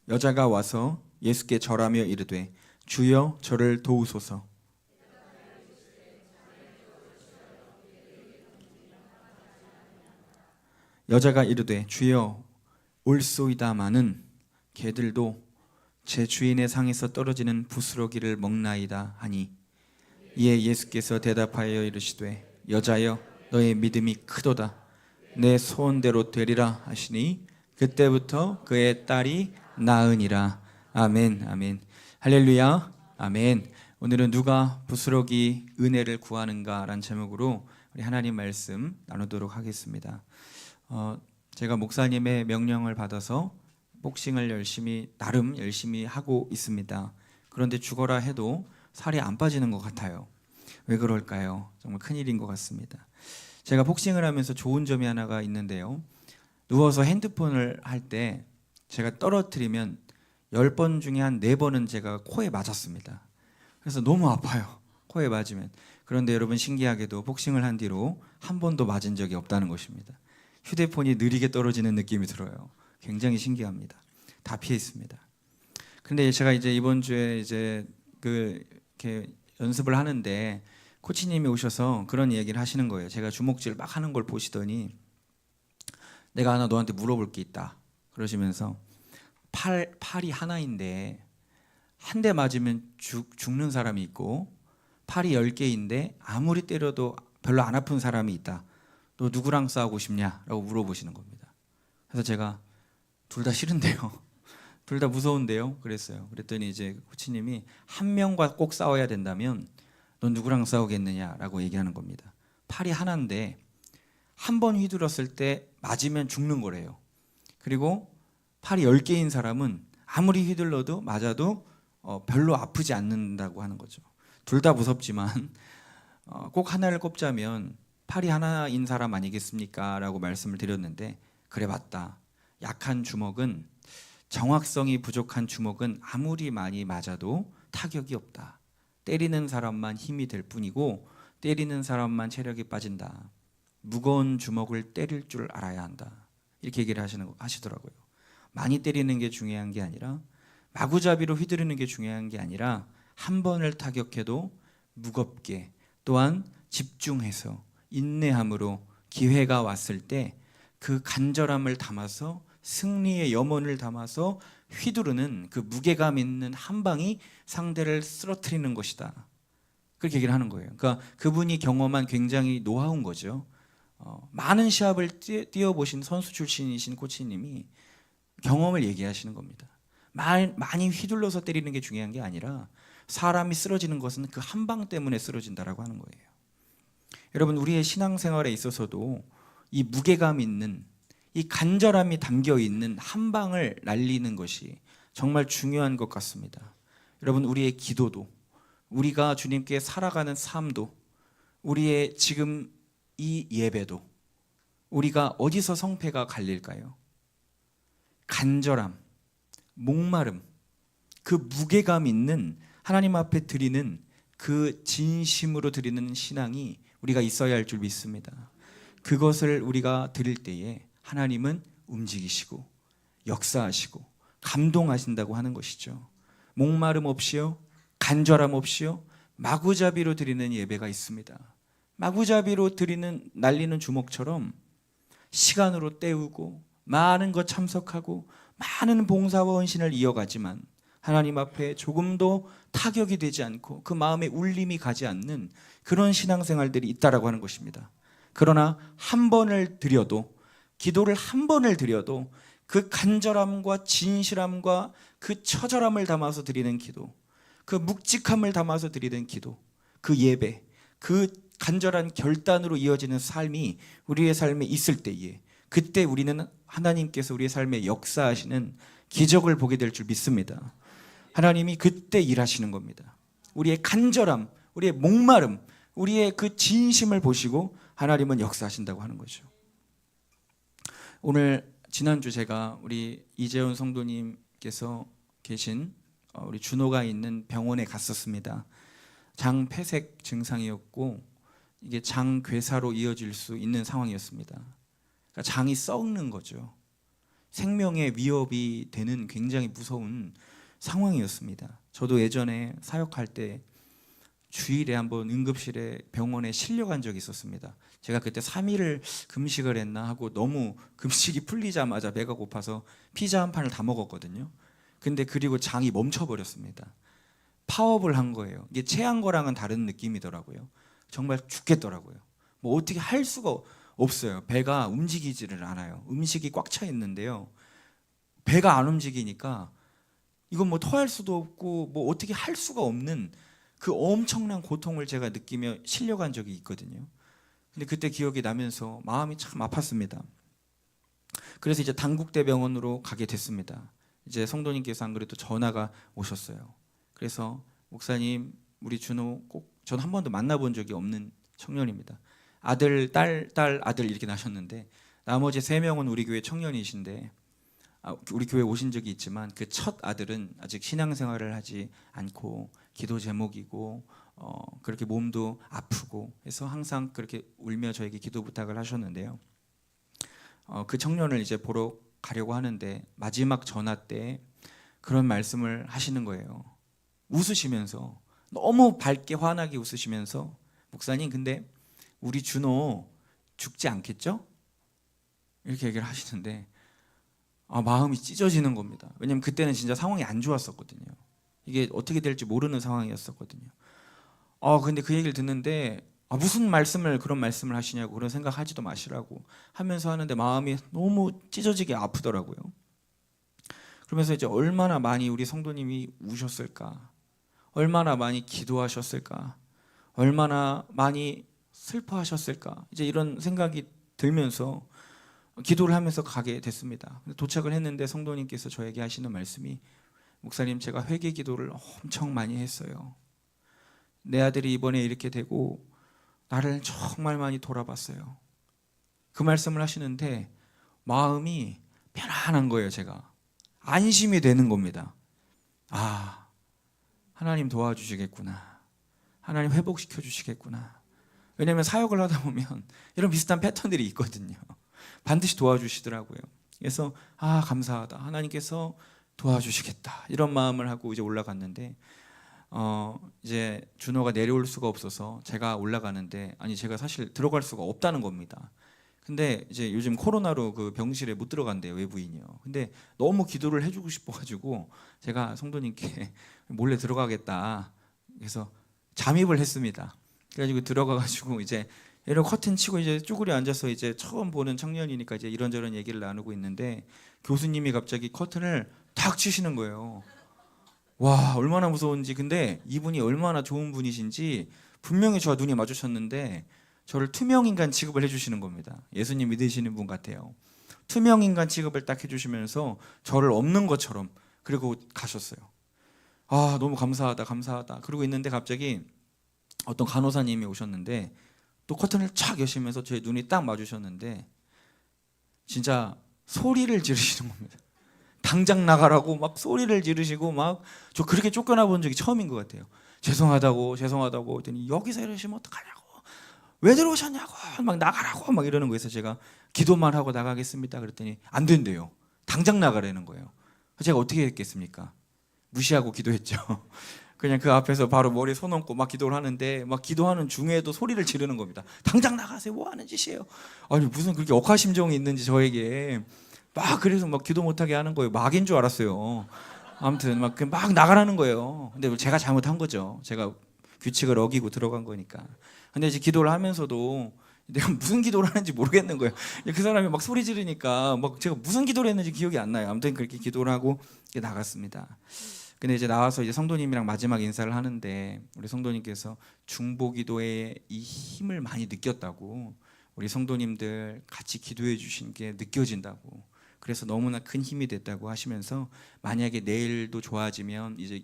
여자가 와서 예수께 절하며 이르되 주여 저를 도우소서. 여자가 이르되 주여 올소이다마는 개들도 제 주인의 상에서 떨어지는 부스러기를 먹나이다 하니 이에 예수께서 대답하여 이르시되 여자여 너의 믿음이 크도다 내 소원대로 되리라 하시니 그때부터 그의 딸이 나으니라. 아멘. 아멘. 할렐루야. 아멘. 오늘은 누가 부스러기 은혜를 구하는가라는 제목으로 우리 하나님 말씀 나누도록 하겠습니다. 제가 목사님의 명령을 받아서 복싱을 나름 열심히 하고 있습니다. 그런데 죽어라 해도 살이 안 빠지는 것 같아요. 왜 그럴까요? 정말 큰일인 것 같습니다. 제가 복싱을 하면서 좋은 점이 하나가 있는데요. 누워서 핸드폰을 할 때 제가 떨어뜨리면 10번 중에 한 4번은 제가 코에 맞았습니다. 그래서 너무 아파요. 코에 맞으면. 그런데 여러분 신기하게도 복싱을 한 뒤로 한 번도 맞은 적이 없다는 것입니다. 휴대폰이 느리게 떨어지는 느낌이 들어요. 굉장히 신기합니다. 다 피했습니다. 근데 제가 이제 이번 주에 이제 이렇게 연습을 하는데 코치님이 오셔서 그런 얘기를 하시는 거예요. 제가 주먹질 막 하는 걸 보시더니 내가 하나 너한테 물어볼 게 있다. 그러시면서 팔이 하나인데 한 대 맞으면 죽는 사람이 있고 팔이 10개인데 아무리 때려도 별로 안 아픈 사람이 있다. 너 누구랑 싸우고 싶냐? 라고 물어보시는 겁니다. 그래서 제가 둘 다 싫은데요. 둘 다 무서운데요. 그랬어요. 그랬더니 이제 코치님이 한 명과 꼭 싸워야 된다면 넌 누구랑 싸우겠느냐라고 얘기하는 겁니다. 팔이 하나인데 한 번 휘둘렀을 때 맞으면 죽는 거래요. 그리고 팔이 10개인 사람은 아무리 휘둘러도 맞아도 별로 아프지 않는다고 하는 거죠. 둘 다 무섭지만 꼭 하나를 꼽자면 팔이 하나인 사람 아니겠습니까? 라고 말씀을 드렸는데 그래 맞다. 약한 주먹은 정확성이 부족한 주먹은 아무리 많이 맞아도 타격이 없다. 때리는 사람만 힘이 될 뿐이고 때리는 사람만 체력이 빠진다. 무거운 주먹을 때릴 줄 알아야 한다. 이렇게 얘기를 하시더라고요. 많이 때리는 게 중요한 게 아니라 마구잡이로 휘두르는 게 중요한 게 아니라 한 번을 타격해도 무겁게 또한 집중해서 인내함으로 기회가 왔을 때 그 간절함을 담아서 승리의 염원을 담아서 휘두르는 그 무게감 있는 한 방이 상대를 쓰러뜨리는 것이다. 그렇게 얘기를 하는 거예요. 그러니까 그분이 경험한 굉장히 노하우인 거죠. 많은 시합을 뛰어보신 선수 출신이신 코치님이 경험을 얘기하시는 겁니다. 많이 휘둘러서 때리는 게 중요한 게 아니라 사람이 쓰러지는 것은 그 한 방 때문에 쓰러진다라고 하는 거예요. 여러분 우리의 신앙생활에 있어서도 이 무게감 있는 이 간절함이 담겨 있는 한 방을 날리는 것이 정말 중요한 것 같습니다. 여러분 우리의 기도도 우리가 주님께 살아가는 삶도 우리의 지금 이 예배도 우리가 어디서 성패가 갈릴까요? 간절함, 목마름, 그 무게감 있는 하나님 앞에 드리는 그 진심으로 드리는 신앙이 우리가 있어야 할 줄 믿습니다. 그것을 우리가 드릴 때에 하나님은 움직이시고 역사하시고 감동하신다고 하는 것이죠. 목마름 없이요, 간절함 없이요, 마구잡이로 드리는 예배가 있습니다. 마구잡이로 날리는 주먹처럼 시간으로 때우고 많은 것 참석하고 많은 봉사와 헌신을 이어가지만 하나님 앞에 조금도 타격이 되지 않고 그 마음에 울림이 가지 않는 그런 신앙생활들이 있다라고 하는 것입니다. 그러나 한 번을 드려도 기도를 한 번을 드려도 그 간절함과 진실함과 그 처절함을 담아서 드리는 기도, 그 묵직함을 담아서 드리는 기도, 그 예배, 그 간절한 결단으로 이어지는 삶이 우리의 삶에 있을 때에 그때 우리는 하나님께서 우리의 삶에 역사하시는 기적을 보게 될 줄 믿습니다. 하나님이 그때 일하시는 겁니다. 우리의 간절함, 우리의 목마름, 우리의 그 진심을 보시고 하나님은 역사하신다고 하는 거죠. 오늘 지난주 제가 우리 이재훈 성도님께서 계신 우리 준호가 있는 병원에 갔었습니다. 장폐색 증상이었고 이게 장괴사로 이어질 수 있는 상황이었습니다. 그러니까 장이 썩는 거죠. 생명의 위협이 되는 굉장히 무서운 상황이었습니다. 저도 예전에 사역할 때 주일에 한번 응급실에 병원에 실려간 적이 있었습니다. 제가 그때 3일을 금식을 했나 하고 너무 금식이 풀리자마자 배가 고파서 피자 한 판을 다 먹었거든요. 근데 그리고 장이 멈춰버렸습니다. 파업을 한 거예요. 이게 체한 거랑은 다른 느낌이더라고요. 정말 죽겠더라고요. 뭐 어떻게 할 수가 없어요. 배가 움직이지를 않아요. 음식이 꽉 차 있는데요. 배가 안 움직이니까 이건 뭐 토할 수도 없고 뭐 어떻게 할 수가 없는 그 엄청난 고통을 제가 느끼며 실려간 적이 있거든요. 근데 그때 기억이 나면서 마음이 참 아팠습니다. 그래서 이제 당국대병원으로 가게 됐습니다. 이제 성도님께서 안 그래도 전화가 오셨어요. 그래서 목사님, 우리 준호 꼭 전 한 번도 만나본 적이 없는 청년입니다. 아들, 딸, 아들 이렇게 나셨는데 나머지 3명은 우리 교회 청년이신데 우리 교회 오신 적이 있지만 그 첫 아들은 아직 신앙생활을 하지 않고 기도 제목이고 그렇게 몸도 아프고 해서 항상 그렇게 울며 저에게 기도 부탁을 하셨는데요. 그 청년을 이제 보러 가려고 하는데 마지막 전화 때 그런 말씀을 하시는 거예요. 웃으시면서 너무 밝게 환하게 웃으시면서 목사님 근데 우리 준호 죽지 않겠죠? 이렇게 얘기를 하시는데 마음이 찢어지는 겁니다. 왜냐면 그때는 진짜 상황이 안 좋았었거든요. 이게 어떻게 될지 모르는 상황이었었거든요. 근데 그 얘기를 듣는데 무슨 말씀을 그런 말씀을 하시냐고 그런 생각하지도 마시라고 하면서 하는데 마음이 너무 찢어지게 아프더라고요. 그러면서 이제 얼마나 많이 우리 성도님이 우셨을까, 얼마나 많이 기도하셨을까, 얼마나 많이 슬퍼하셨을까, 이제 이런 생각이 들면서 기도를 하면서 가게 됐습니다. 도착을 했는데 성도님께서 저에게 하시는 말씀이 목사님 제가 회개 기도를 엄청 많이 했어요. 내 아들이 이번에 이렇게 되고 나를 정말 많이 돌아봤어요. 그 말씀을 하시는데 마음이 편안한 거예요. 제가 안심이 되는 겁니다. 하나님 도와주시겠구나, 하나님 회복시켜 주시겠구나. 왜냐하면 사역을 하다 보면 이런 비슷한 패턴들이 있거든요. 반드시 도와주시더라고요. 그래서 감사하다, 하나님께서 도와주시겠다, 이런 마음을 하고 이제 올라갔는데 이제 준호가 내려올 수가 없어서 제가 올라가는데 제가 사실 들어갈 수가 없다는 겁니다. 근데 이제 요즘 코로나로 그 병실에 못 들어간대요, 외부인이요. 근데 너무 기도를 해주고 싶어가지고 제가 성도님께 몰래 들어가겠다, 그래서 잠입을 했습니다. 그래가지고 들어가가지고 이제 이런 커튼 치고 이제 쭈그려 앉아서 이제 처음 보는 청년이니까 이제 이런저런 얘기를 나누고 있는데 교수님이 갑자기 커튼을 탁 치시는 거예요. 와, 얼마나 무서운지. 근데 이분이 얼마나 좋은 분이신지 분명히 저와 눈이 마주쳤는데 저를 투명인간 취급을 해주시는 겁니다. 예수님 믿으시는 분 같아요. 투명인간 취급을 딱 해주시면서 저를 없는 것처럼 그리고 가셨어요. 너무 감사하다, 감사하다. 그러고 있는데 갑자기 어떤 간호사님이 오셨는데 또 커튼을 촥 여시면서 제 눈이 딱 마주셨는데 진짜 소리를 지르시는 겁니다. 당장 나가라고 막 소리를 지르시고 막 저 그렇게 쫓겨나 본 적이 처음인 것 같아요. 죄송하다고 했더니 여기서 이러시면 어떡하냐고, 왜 들어오셨냐고, 막 나가라고 막 이러는 거에서 제가 기도만 하고 나가겠습니다 그랬더니 안 된대요. 당장 나가라는 거예요. 제가 어떻게 했겠습니까? 무시하고 기도했죠. 그냥 그 앞에서 바로 머리에 손 얹고 막 기도를 하는데 막 기도하는 중에도 소리를 지르는 겁니다. 당장 나가세요. 뭐 하는 짓이에요? 무슨 그렇게 억하심정이 있는지 저에게 막 그래서 막 기도 못하게 하는 거예요. 막인 줄 알았어요. 아무튼 막 나가라는 거예요. 근데 제가 잘못한 거죠. 제가 규칙을 어기고 들어간 거니까. 근데 이제 기도를 하면서도 내가 무슨 기도를 하는지 모르겠는 거예요. 그 사람이 막 소리 지르니까 막 제가 무슨 기도를 했는지 기억이 안 나요. 아무튼 그렇게 기도를 하고 나갔습니다. 근데 이제 나와서 이제 성도님이랑 마지막 인사를 하는데 우리 성도님께서 중보기도의 이 힘을 많이 느꼈다고, 우리 성도님들 같이 기도해 주신 게 느껴진다고, 그래서 너무나 큰 힘이 됐다고 하시면서 만약에 내일도 좋아지면 이제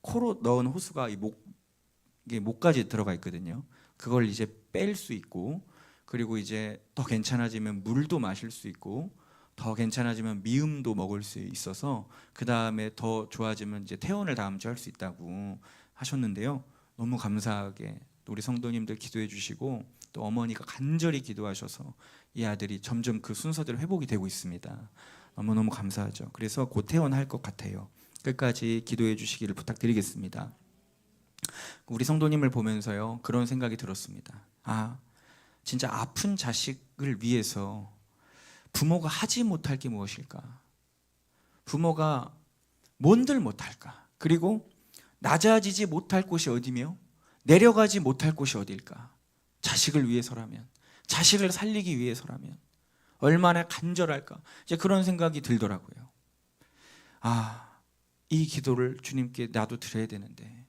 코로 넣은 호수가 이게 목까지 들어가 있거든요. 그걸 이제 뺄 수 있고, 그리고 이제 더 괜찮아지면 물도 마실 수 있고, 더 괜찮아지면 미음도 먹을 수 있어서 그 다음에 더 좋아지면 이제 퇴원을 다음 주에 할 수 있다고 하셨는데요. 너무 감사하게 우리 성도님들 기도해 주시고 또 어머니가 간절히 기도하셔서 이 아들이 점점 그 순서대로 회복이 되고 있습니다. 너무너무 감사하죠. 그래서 곧 퇴원할 것 같아요. 끝까지 기도해 주시기를 부탁드리겠습니다. 우리 성도님을 보면서요, 그런 생각이 들었습니다. 진짜 아픈 자식을 위해서 부모가 하지 못할 게 무엇일까? 부모가 뭔들 못할까? 그리고 낮아지지 못할 곳이 어디며 내려가지 못할 곳이 어딜까? 자식을 위해서라면, 자식을 살리기 위해서라면 얼마나 간절할까? 이제 그런 생각이 들더라고요. 아, 이 기도를 주님께 나도 드려야 되는데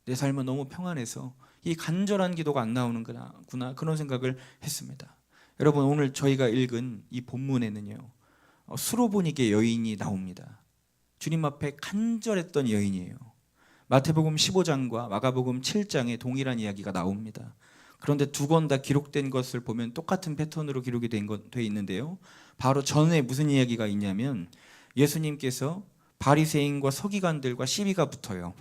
내 삶은 너무 평안해서 이 간절한 기도가 안 나오는구나 그런 생각을 했습니다. 여러분, 오늘 저희가 읽은 이 본문에는요, 수로보니게 여인이 나옵니다. 주님 앞에 간절했던 여인이에요. 마태복음 15장과 마가복음 7장에 동일한 이야기가 나옵니다. 그런데 두 권 다 기록된 것을 보면 똑같은 패턴으로 기록이 돼 있는데요. 바로 전에 무슨 이야기가 있냐면 예수님께서 바리새인과 서기관들과 시비가 붙어요.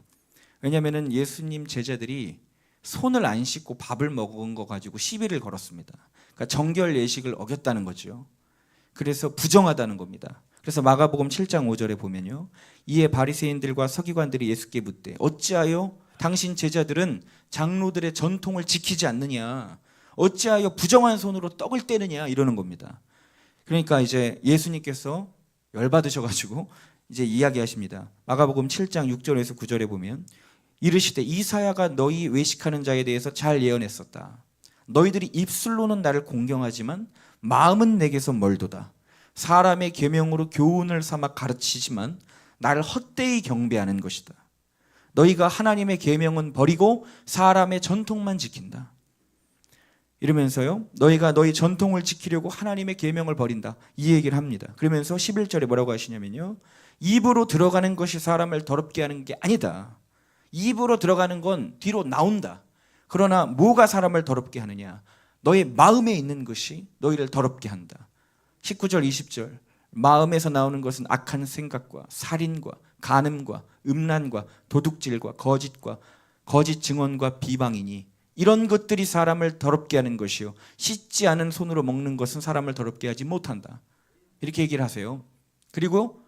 왜냐하면 예수님 제자들이 손을 안 씻고 밥을 먹은 거 가지고 시비를 걸었습니다. 그러니까 정결 예식을 어겼다는 거죠. 그래서 부정하다는 겁니다. 그래서 마가복음 7장 5절에 보면요, 이에 바리새인들과 서기관들이 예수께 묻되 어찌하여 당신 제자들은 장로들의 전통을 지키지 않느냐, 어찌하여 부정한 손으로 떡을 떼느냐 이러는 겁니다. 그러니까 이제 예수님께서 열받으셔가지고 이제 이야기하십니다. 마가복음 7장 6절에서 9절에 보면 이르시되 이사야가 너희 외식하는 자에 대해서 잘 예언했었다. 너희들이 입술로는 나를 공경하지만 마음은 내게서 멀도다. 사람의 계명으로 교훈을 삼아 가르치지만 나를 헛되이 경배하는 것이다. 너희가 하나님의 계명은 버리고 사람의 전통만 지킨다. 이러면서요, 너희가 너희 전통을 지키려고 하나님의 계명을 버린다, 이 얘기를 합니다. 그러면서 11절에 뭐라고 하시냐면요, 입으로 들어가는 것이 사람을 더럽게 하는 게 아니다. 입으로 들어가는 건 뒤로 나온다. 그러나 뭐가 사람을 더럽게 하느냐? 너의 마음에 있는 것이 너희를 더럽게 한다. 19절 20절, 마음에서 나오는 것은 악한 생각과 살인과 간음과 음란과 도둑질과 거짓과 거짓 증언과 비방이니 이런 것들이 사람을 더럽게 하는 것이요 씻지 않은 손으로 먹는 것은 사람을 더럽게 하지 못한다. 이렇게 얘기를 하세요. 그리고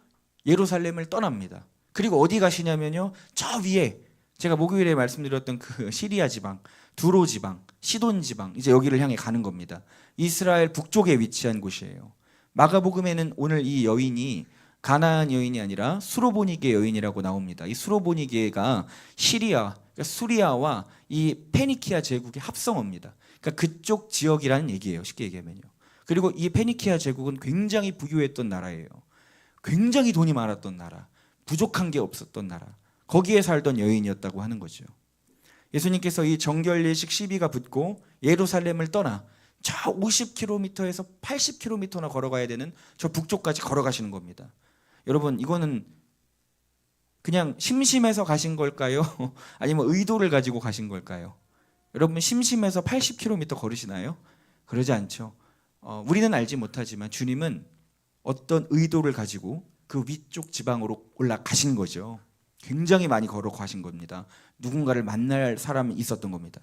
예루살렘을 떠납니다. 그리고 어디 가시냐면요, 저 위에 제가 목요일에 말씀드렸던 그 시리아 지방, 두로 지방, 시돈 지방, 이제 여기를 향해 가는 겁니다. 이스라엘 북쪽에 위치한 곳이에요. 마가복음에는 오늘 이 여인이 가나안 여인이 아니라 수로보니게 여인이라고 나옵니다. 이 수로보니게가 시리아, 그러니까 수리아와 이 페니키아 제국의 합성어입니다. 그러니까 그쪽 지역이라는 얘기예요, 쉽게 얘기하면요. 그리고 이 페니키아 제국은 굉장히 부유했던 나라예요. 굉장히 돈이 많았던 나라, 부족한 게 없었던 나라, 거기에 살던 여인이었다고 하는 거죠. 예수님께서 이 정결 예식 시비가 붙고 예루살렘을 떠나 저 50km에서 80km나 걸어가야 되는 저 북쪽까지 걸어가시는 겁니다. 여러분, 이거는 그냥 심심해서 가신 걸까요? 아니면 의도를 가지고 가신 걸까요? 여러분, 심심해서 80km 걸으시나요? 그러지 않죠. 우리는 알지 못하지만 주님은 어떤 의도를 가지고 그 위쪽 지방으로 올라가신 거죠. 굉장히 많이 걸어가신 겁니다. 누군가를 만날 사람이 있었던 겁니다.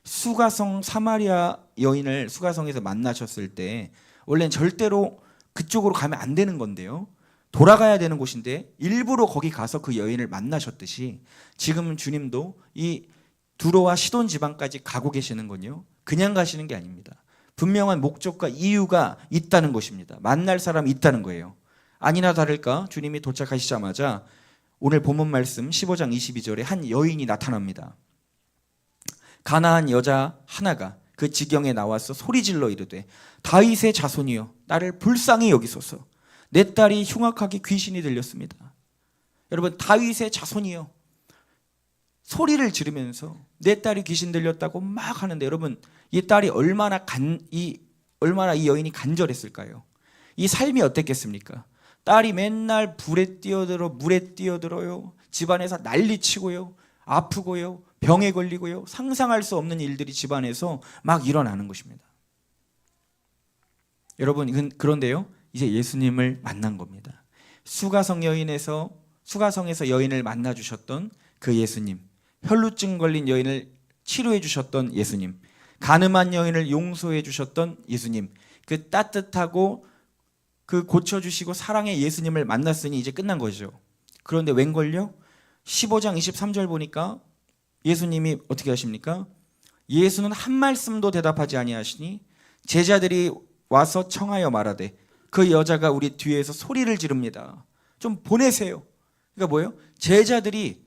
수가성 사마리아 여인을 수가성에서 만나셨을 때 원래는 절대로 그쪽으로 가면 안 되는 건데요, 돌아가야 되는 곳인데 일부러 거기 가서 그 여인을 만나셨듯이 지금 주님도 이 두로와 시돈 지방까지 가고 계시는 건요, 그냥 가시는 게 아닙니다. 분명한 목적과 이유가 있다는 것입니다. 만날 사람이 있다는 거예요. 아니나 다를까 주님이 도착하시자마자 오늘 본문 말씀 15장 22절에 한 여인이 나타납니다. 가나안 여자 하나가 그 지경에 나와서 소리질러 이르되 다윗의 자손이여 나를 불쌍히 여기소서. 내 딸이 흉악하게 귀신이 들렸습니다. 여러분, 다윗의 자손이여 소리를 지르면서 내 딸이 귀신 들렸다고 막 하는데, 여러분, 이 딸이 얼마나 이 여인이 간절했을까요? 이 삶이 어땠겠습니까? 딸이 맨날 불에 뛰어들어 물에 뛰어들어요. 집안에서 난리치고요, 아프고요, 병에 걸리고요, 상상할 수 없는 일들이 집안에서 막 일어나는 것입니다. 여러분, 그런데요, 이제 예수님을 만난 겁니다. 수가성에서 여인을 만나 주셨던 그 예수님, 혈루증 걸린 여인을 치료해 주셨던 예수님, 간음한 여인을 용서해 주셨던 예수님, 그 따뜻하고 그 고쳐주시고 사랑의 예수님을 만났으니 이제 끝난 거죠. 그런데 웬걸요? 15장 23절 보니까 예수님이 어떻게 하십니까? 예수는 한 말씀도 대답하지 아니하시니 제자들이 와서 청하여 말하되 그 여자가 우리 뒤에서 소리를 지릅니다. 좀 보내세요. 그러니까 뭐예요? 제자들이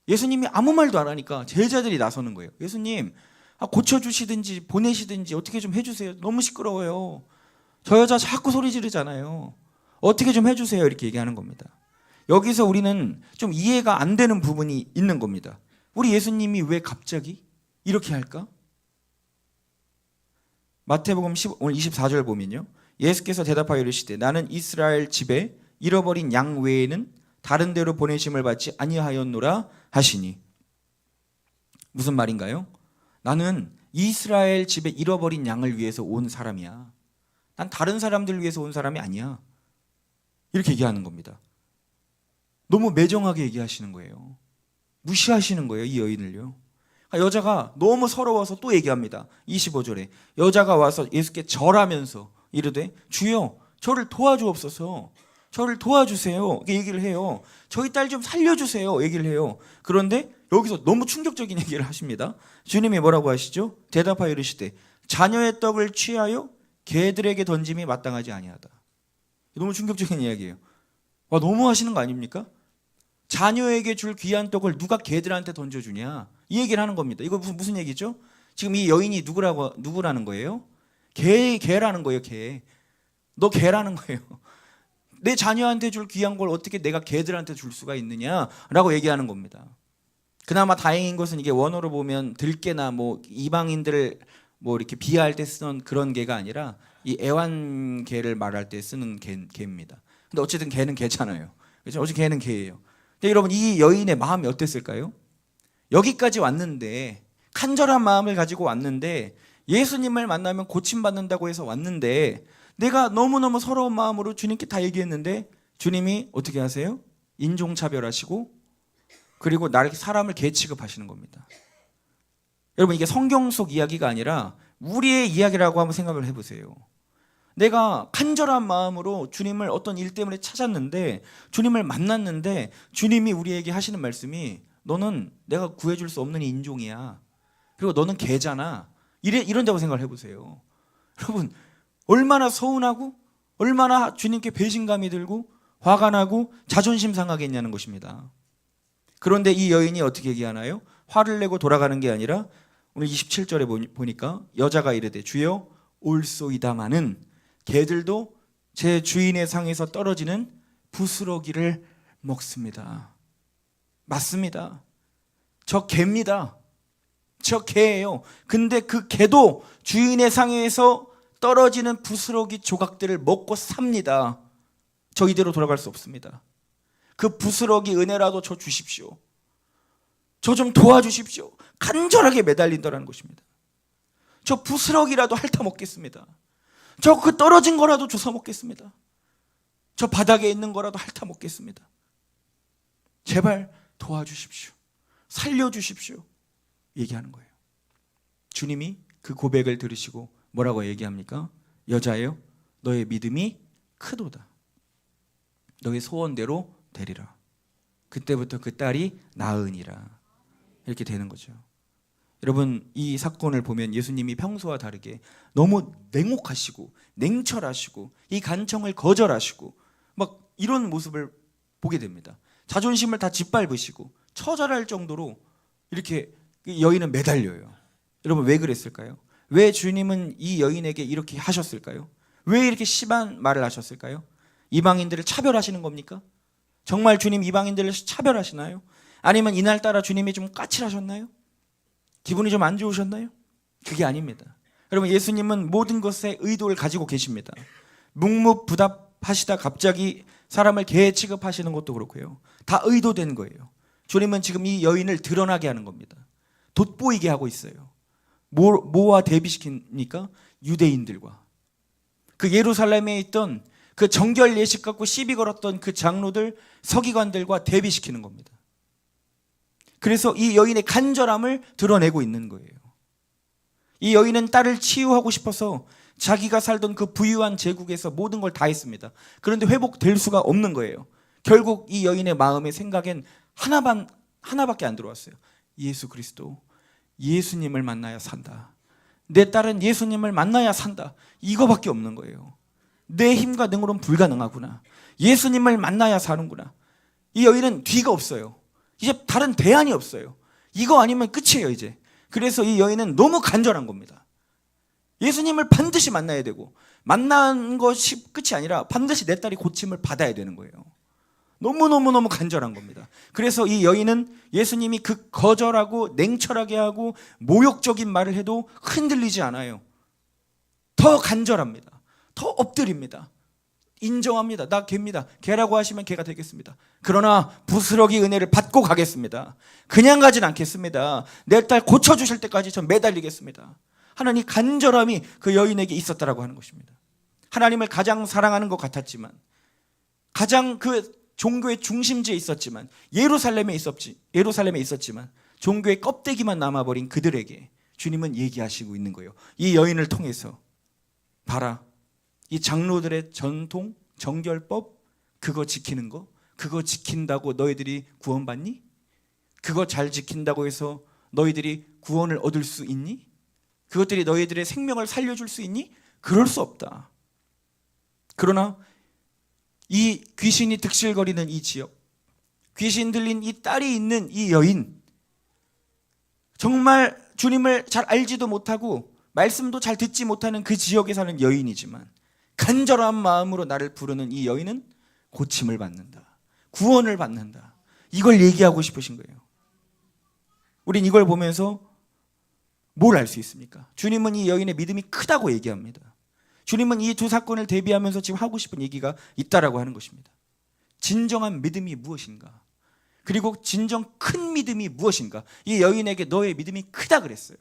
예수님이 아무 말도 안 하니까 제자들이 나서는 거예요. 예수님, 고쳐주시든지 보내시든지 어떻게 좀 해주세요. 너무 시끄러워요. 저 여자 자꾸 소리 지르잖아요. 어떻게 좀 해주세요. 이렇게 얘기하는 겁니다. 여기서 우리는 좀 이해가 안 되는 부분이 있는 겁니다. 우리 예수님이 왜 갑자기 이렇게 할까? 마태복음 오늘 24절 보면요. 예수께서 대답하여 이르시되 나는 이스라엘 집에 잃어버린 양 외에는 다른 데로 보내심을 받지 아니하였노라 하시니. 무슨 말인가요? 나는 이스라엘 집에 잃어버린 양을 위해서 온 사람이야. 난 다른 사람들 위해서 온 사람이 아니야. 이렇게 얘기하는 겁니다. 너무 매정하게 얘기하시는 거예요. 무시하시는 거예요, 이 여인을요. 여자가 너무 서러워서 또 얘기합니다. 25절에 여자가 와서 예수께 절하면서 이르되 주여 저를 도와주옵소서. 저를 도와주세요. 이렇게 얘기를 해요. 저희 딸 좀 살려주세요. 얘기를 해요. 그런데 여기서 너무 충격적인 얘기를 하십니다. 주님이 뭐라고 하시죠? 대답하여 이르시되 자녀의 떡을 취하여 개들에게 던짐이 마땅하지 아니하다. 너무 충격적인 이야기예요. 와, 너무 하시는 거 아닙니까? 자녀에게 줄 귀한 떡을 누가 개들한테 던져주냐, 이 얘기를 하는 겁니다. 이거 무슨 얘기죠? 지금 이 여인이 누구라는 거예요? 개라는 거예요. 개. 너 개라는 거예요. 내 자녀한테 줄 귀한 걸 어떻게 내가 개들한테 줄 수가 있느냐라고 얘기하는 겁니다. 그나마 다행인 것은 이게 원어로 보면 들개나 뭐 이방인들을 뭐 이렇게 비하할 때 쓰는 그런 개가 아니라 이 애완개를 말할 때 쓰는 개입니다. 근데 어쨌든 개는 개잖아요. 그렇죠? 어쨌든 개는 개예요. 근데 여러분, 이 여인의 마음이 어땠을까요? 여기까지 왔는데, 간절한 마음을 가지고 왔는데, 예수님을 만나면 고침받는다고 해서 왔는데, 내가 너무너무 서러운 마음으로 주님께 다 얘기했는데 주님이 어떻게 하세요? 인종차별하시고 그리고 사람을 개 취급하시는 겁니다. 여러분, 이게 성경 속 이야기가 아니라 우리의 이야기라고 한번 생각을 해보세요. 내가 간절한 마음으로 주님을 어떤 일 때문에 찾았는데, 주님을 만났는데 주님이 우리에게 하시는 말씀이 너는 내가 구해줄 수 없는 인종이야. 그리고 너는 개잖아. 이런다고 생각을 해보세요. 여러분, 얼마나 서운하고 얼마나 주님께 배신감이 들고 화가 나고 자존심 상하겠냐는 것입니다. 그런데 이 여인이 어떻게 얘기하나요? 화를 내고 돌아가는 게 아니라 오늘 27절에 보니까 여자가 이르되 주여 올소이다마는 개들도 제 주인의 상에서 떨어지는 부스러기를 먹습니다. 맞습니다. 저 개입니다. 저 개예요. 근데 그 개도 주인의 상에서 떨어지는 부스러기 조각들을 먹고 삽니다. 저 이대로 돌아갈 수 없습니다. 그 부스러기 은혜라도 저 주십시오. 저 좀 도와주십시오. 간절하게 매달린다는 것입니다. 저 부스러기라도 핥아 먹겠습니다. 저 그 떨어진 거라도 주워 먹겠습니다. 저 바닥에 있는 거라도 핥아 먹겠습니다. 제발 도와주십시오. 살려주십시오. 얘기하는 거예요. 주님이 그 고백을 들으시고 뭐라고 얘기합니까? 여자여, 너의 믿음이 크도다. 너의 소원대로 되리라. 그때부터 그 딸이 나으니라. 이렇게 되는 거죠. 여러분, 이 사건을 보면 예수님이 평소와 다르게 너무 냉혹하시고 냉철하시고 이 간청을 거절하시고 막 이런 모습을 보게 됩니다. 자존심을 다 짓밟으시고 처절할 정도로 이렇게 여인은 매달려요. 여러분, 왜 그랬을까요? 왜 주님은 이 여인에게 이렇게 하셨을까요? 왜 이렇게 심한 말을 하셨을까요? 이방인들을 차별하시는 겁니까? 정말 주님 이방인들을 차별하시나요? 아니면 이날따라 주님이 좀 까칠하셨나요? 기분이 좀 안 좋으셨나요? 그게 아닙니다. 여러분, 예수님은 모든 것에 의도를 가지고 계십니다. 묵묵부답하시다 갑자기 사람을 개 취급하시는 것도 그렇고요. 다 의도된 거예요. 주님은 지금 이 여인을 드러나게 하는 겁니다. 돋보이게 하고 있어요. 뭐와 대비시킵니까? 유대인들과 그 예루살렘에 있던 그 정결 예식 갖고 시비 걸었던 그 장로들, 서기관들과 대비시키는 겁니다. 그래서 이 여인의 간절함을 드러내고 있는 거예요. 이 여인은 딸을 치유하고 싶어서 자기가 살던 그 부유한 제국에서 모든 걸 다 했습니다. 그런데 회복될 수가 없는 거예요. 결국 이 여인의 마음의 생각엔 하나밖에 안 들어왔어요. 예수 그리스도, 예수님을 만나야 산다. 내 딸은 예수님을 만나야 산다. 이거밖에 없는 거예요. 내 힘과 능으로는 불가능하구나. 예수님을 만나야 사는구나. 이 여인은 뒤가 없어요. 이제 다른 대안이 없어요. 이거 아니면 끝이에요 이제. 그래서 이 여인은 너무 간절한 겁니다. 예수님을 반드시 만나야 되고, 만난 것이 끝이 아니라 반드시 내 딸이 고침을 받아야 되는 거예요. 너무너무너무 간절한 겁니다. 그래서 이 여인은 예수님이 그 거절하고 냉철하게 하고 모욕적인 말을 해도 흔들리지 않아요. 더 간절합니다. 더 엎드립니다. 인정합니다. 나 개입니다. 개라고 하시면 개가 되겠습니다. 그러나 부스러기 은혜를 받고 가겠습니다. 그냥 가진 않겠습니다. 내 딸 고쳐주실 때까지 전 매달리겠습니다. 하는 이 간절함이 그 여인에게 있었다라고 하는 것입니다. 하나님을 가장 사랑하는 것 같았지만, 가장 그 종교의 중심지에 있었지만, 예루살렘에 있었지만 종교의 껍데기만 남아버린 그들에게 주님은 얘기하시고 있는 거예요. 이 여인을 통해서 봐라, 이 장로들의 전통, 정결법, 그거 지키는 거, 그거 지킨다고 너희들이 구원받니? 그거 잘 지킨다고 해서 너희들이 구원을 얻을 수 있니? 그것들이 너희들의 생명을 살려줄 수 있니? 그럴 수 없다. 그러나 이 귀신이 득실거리는 이 지역, 귀신 들린 이 딸이 있는 이 여인, 정말 주님을 잘 알지도 못하고 말씀도 잘 듣지 못하는 그 지역에 사는 여인이지만 간절한 마음으로 나를 부르는 이 여인은 고침을 받는다, 구원을 받는다. 이걸 얘기하고 싶으신 거예요. 우린 이걸 보면서 뭘 알 수 있습니까? 주님은 이 여인의 믿음이 크다고 얘기합니다. 주님은 이 두 사건을 대비하면서 지금 하고 싶은 얘기가 있다라고 하는 것입니다. 진정한 믿음이 무엇인가? 그리고 진정 큰 믿음이 무엇인가? 이 여인에게 너의 믿음이 크다 그랬어요.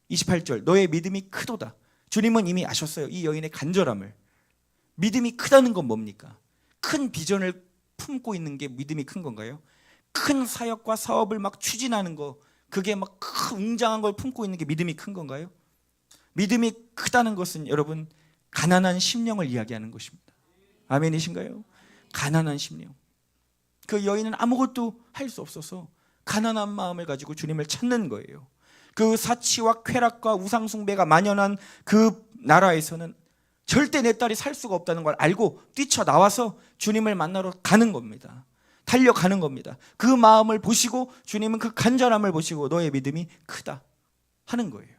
28절, 너의 믿음이 크도다. 주님은 이미 아셨어요. 이 여인의 간절함을. 믿음이 크다는 건 뭡니까? 큰 비전을 품고 있는 게 믿음이 큰 건가요? 큰 사역과 사업을 막 추진하는 거, 그게 막 큰 웅장한 걸 품고 있는 게 믿음이 큰 건가요? 믿음이 크다는 것은 여러분 가난한 심령을 이야기하는 것입니다. 아멘이신가요? 가난한 심령. 그 여인은 아무것도 할 수 없어서 가난한 마음을 가지고 주님을 찾는 거예요. 그 사치와 쾌락과 우상숭배가 만연한 그 나라에서는 절대 내 딸이 살 수가 없다는 걸 알고 뛰쳐나와서 주님을 만나러 가는 겁니다. 달려가는 겁니다. 그 마음을 보시고 주님은 그 간절함을 보시고 너의 믿음이 크다 하는 거예요.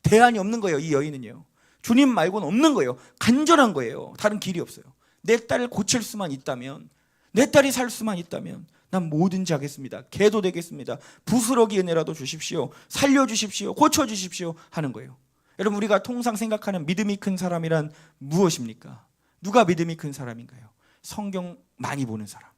대안이 없는 거예요. 이 여인은요, 주님 말고는 없는 거예요. 간절한 거예요. 다른 길이 없어요. 내 딸을 고칠 수만 있다면, 내 딸이 살 수만 있다면 난 뭐든지 하겠습니다. 개도 되겠습니다. 부스러기 은혜라도 주십시오. 살려주십시오. 고쳐주십시오 하는 거예요. 여러분, 우리가 통상 생각하는 믿음이 큰 사람이란 무엇입니까? 누가 믿음이 큰 사람인가요? 성경 많이 보는 사람,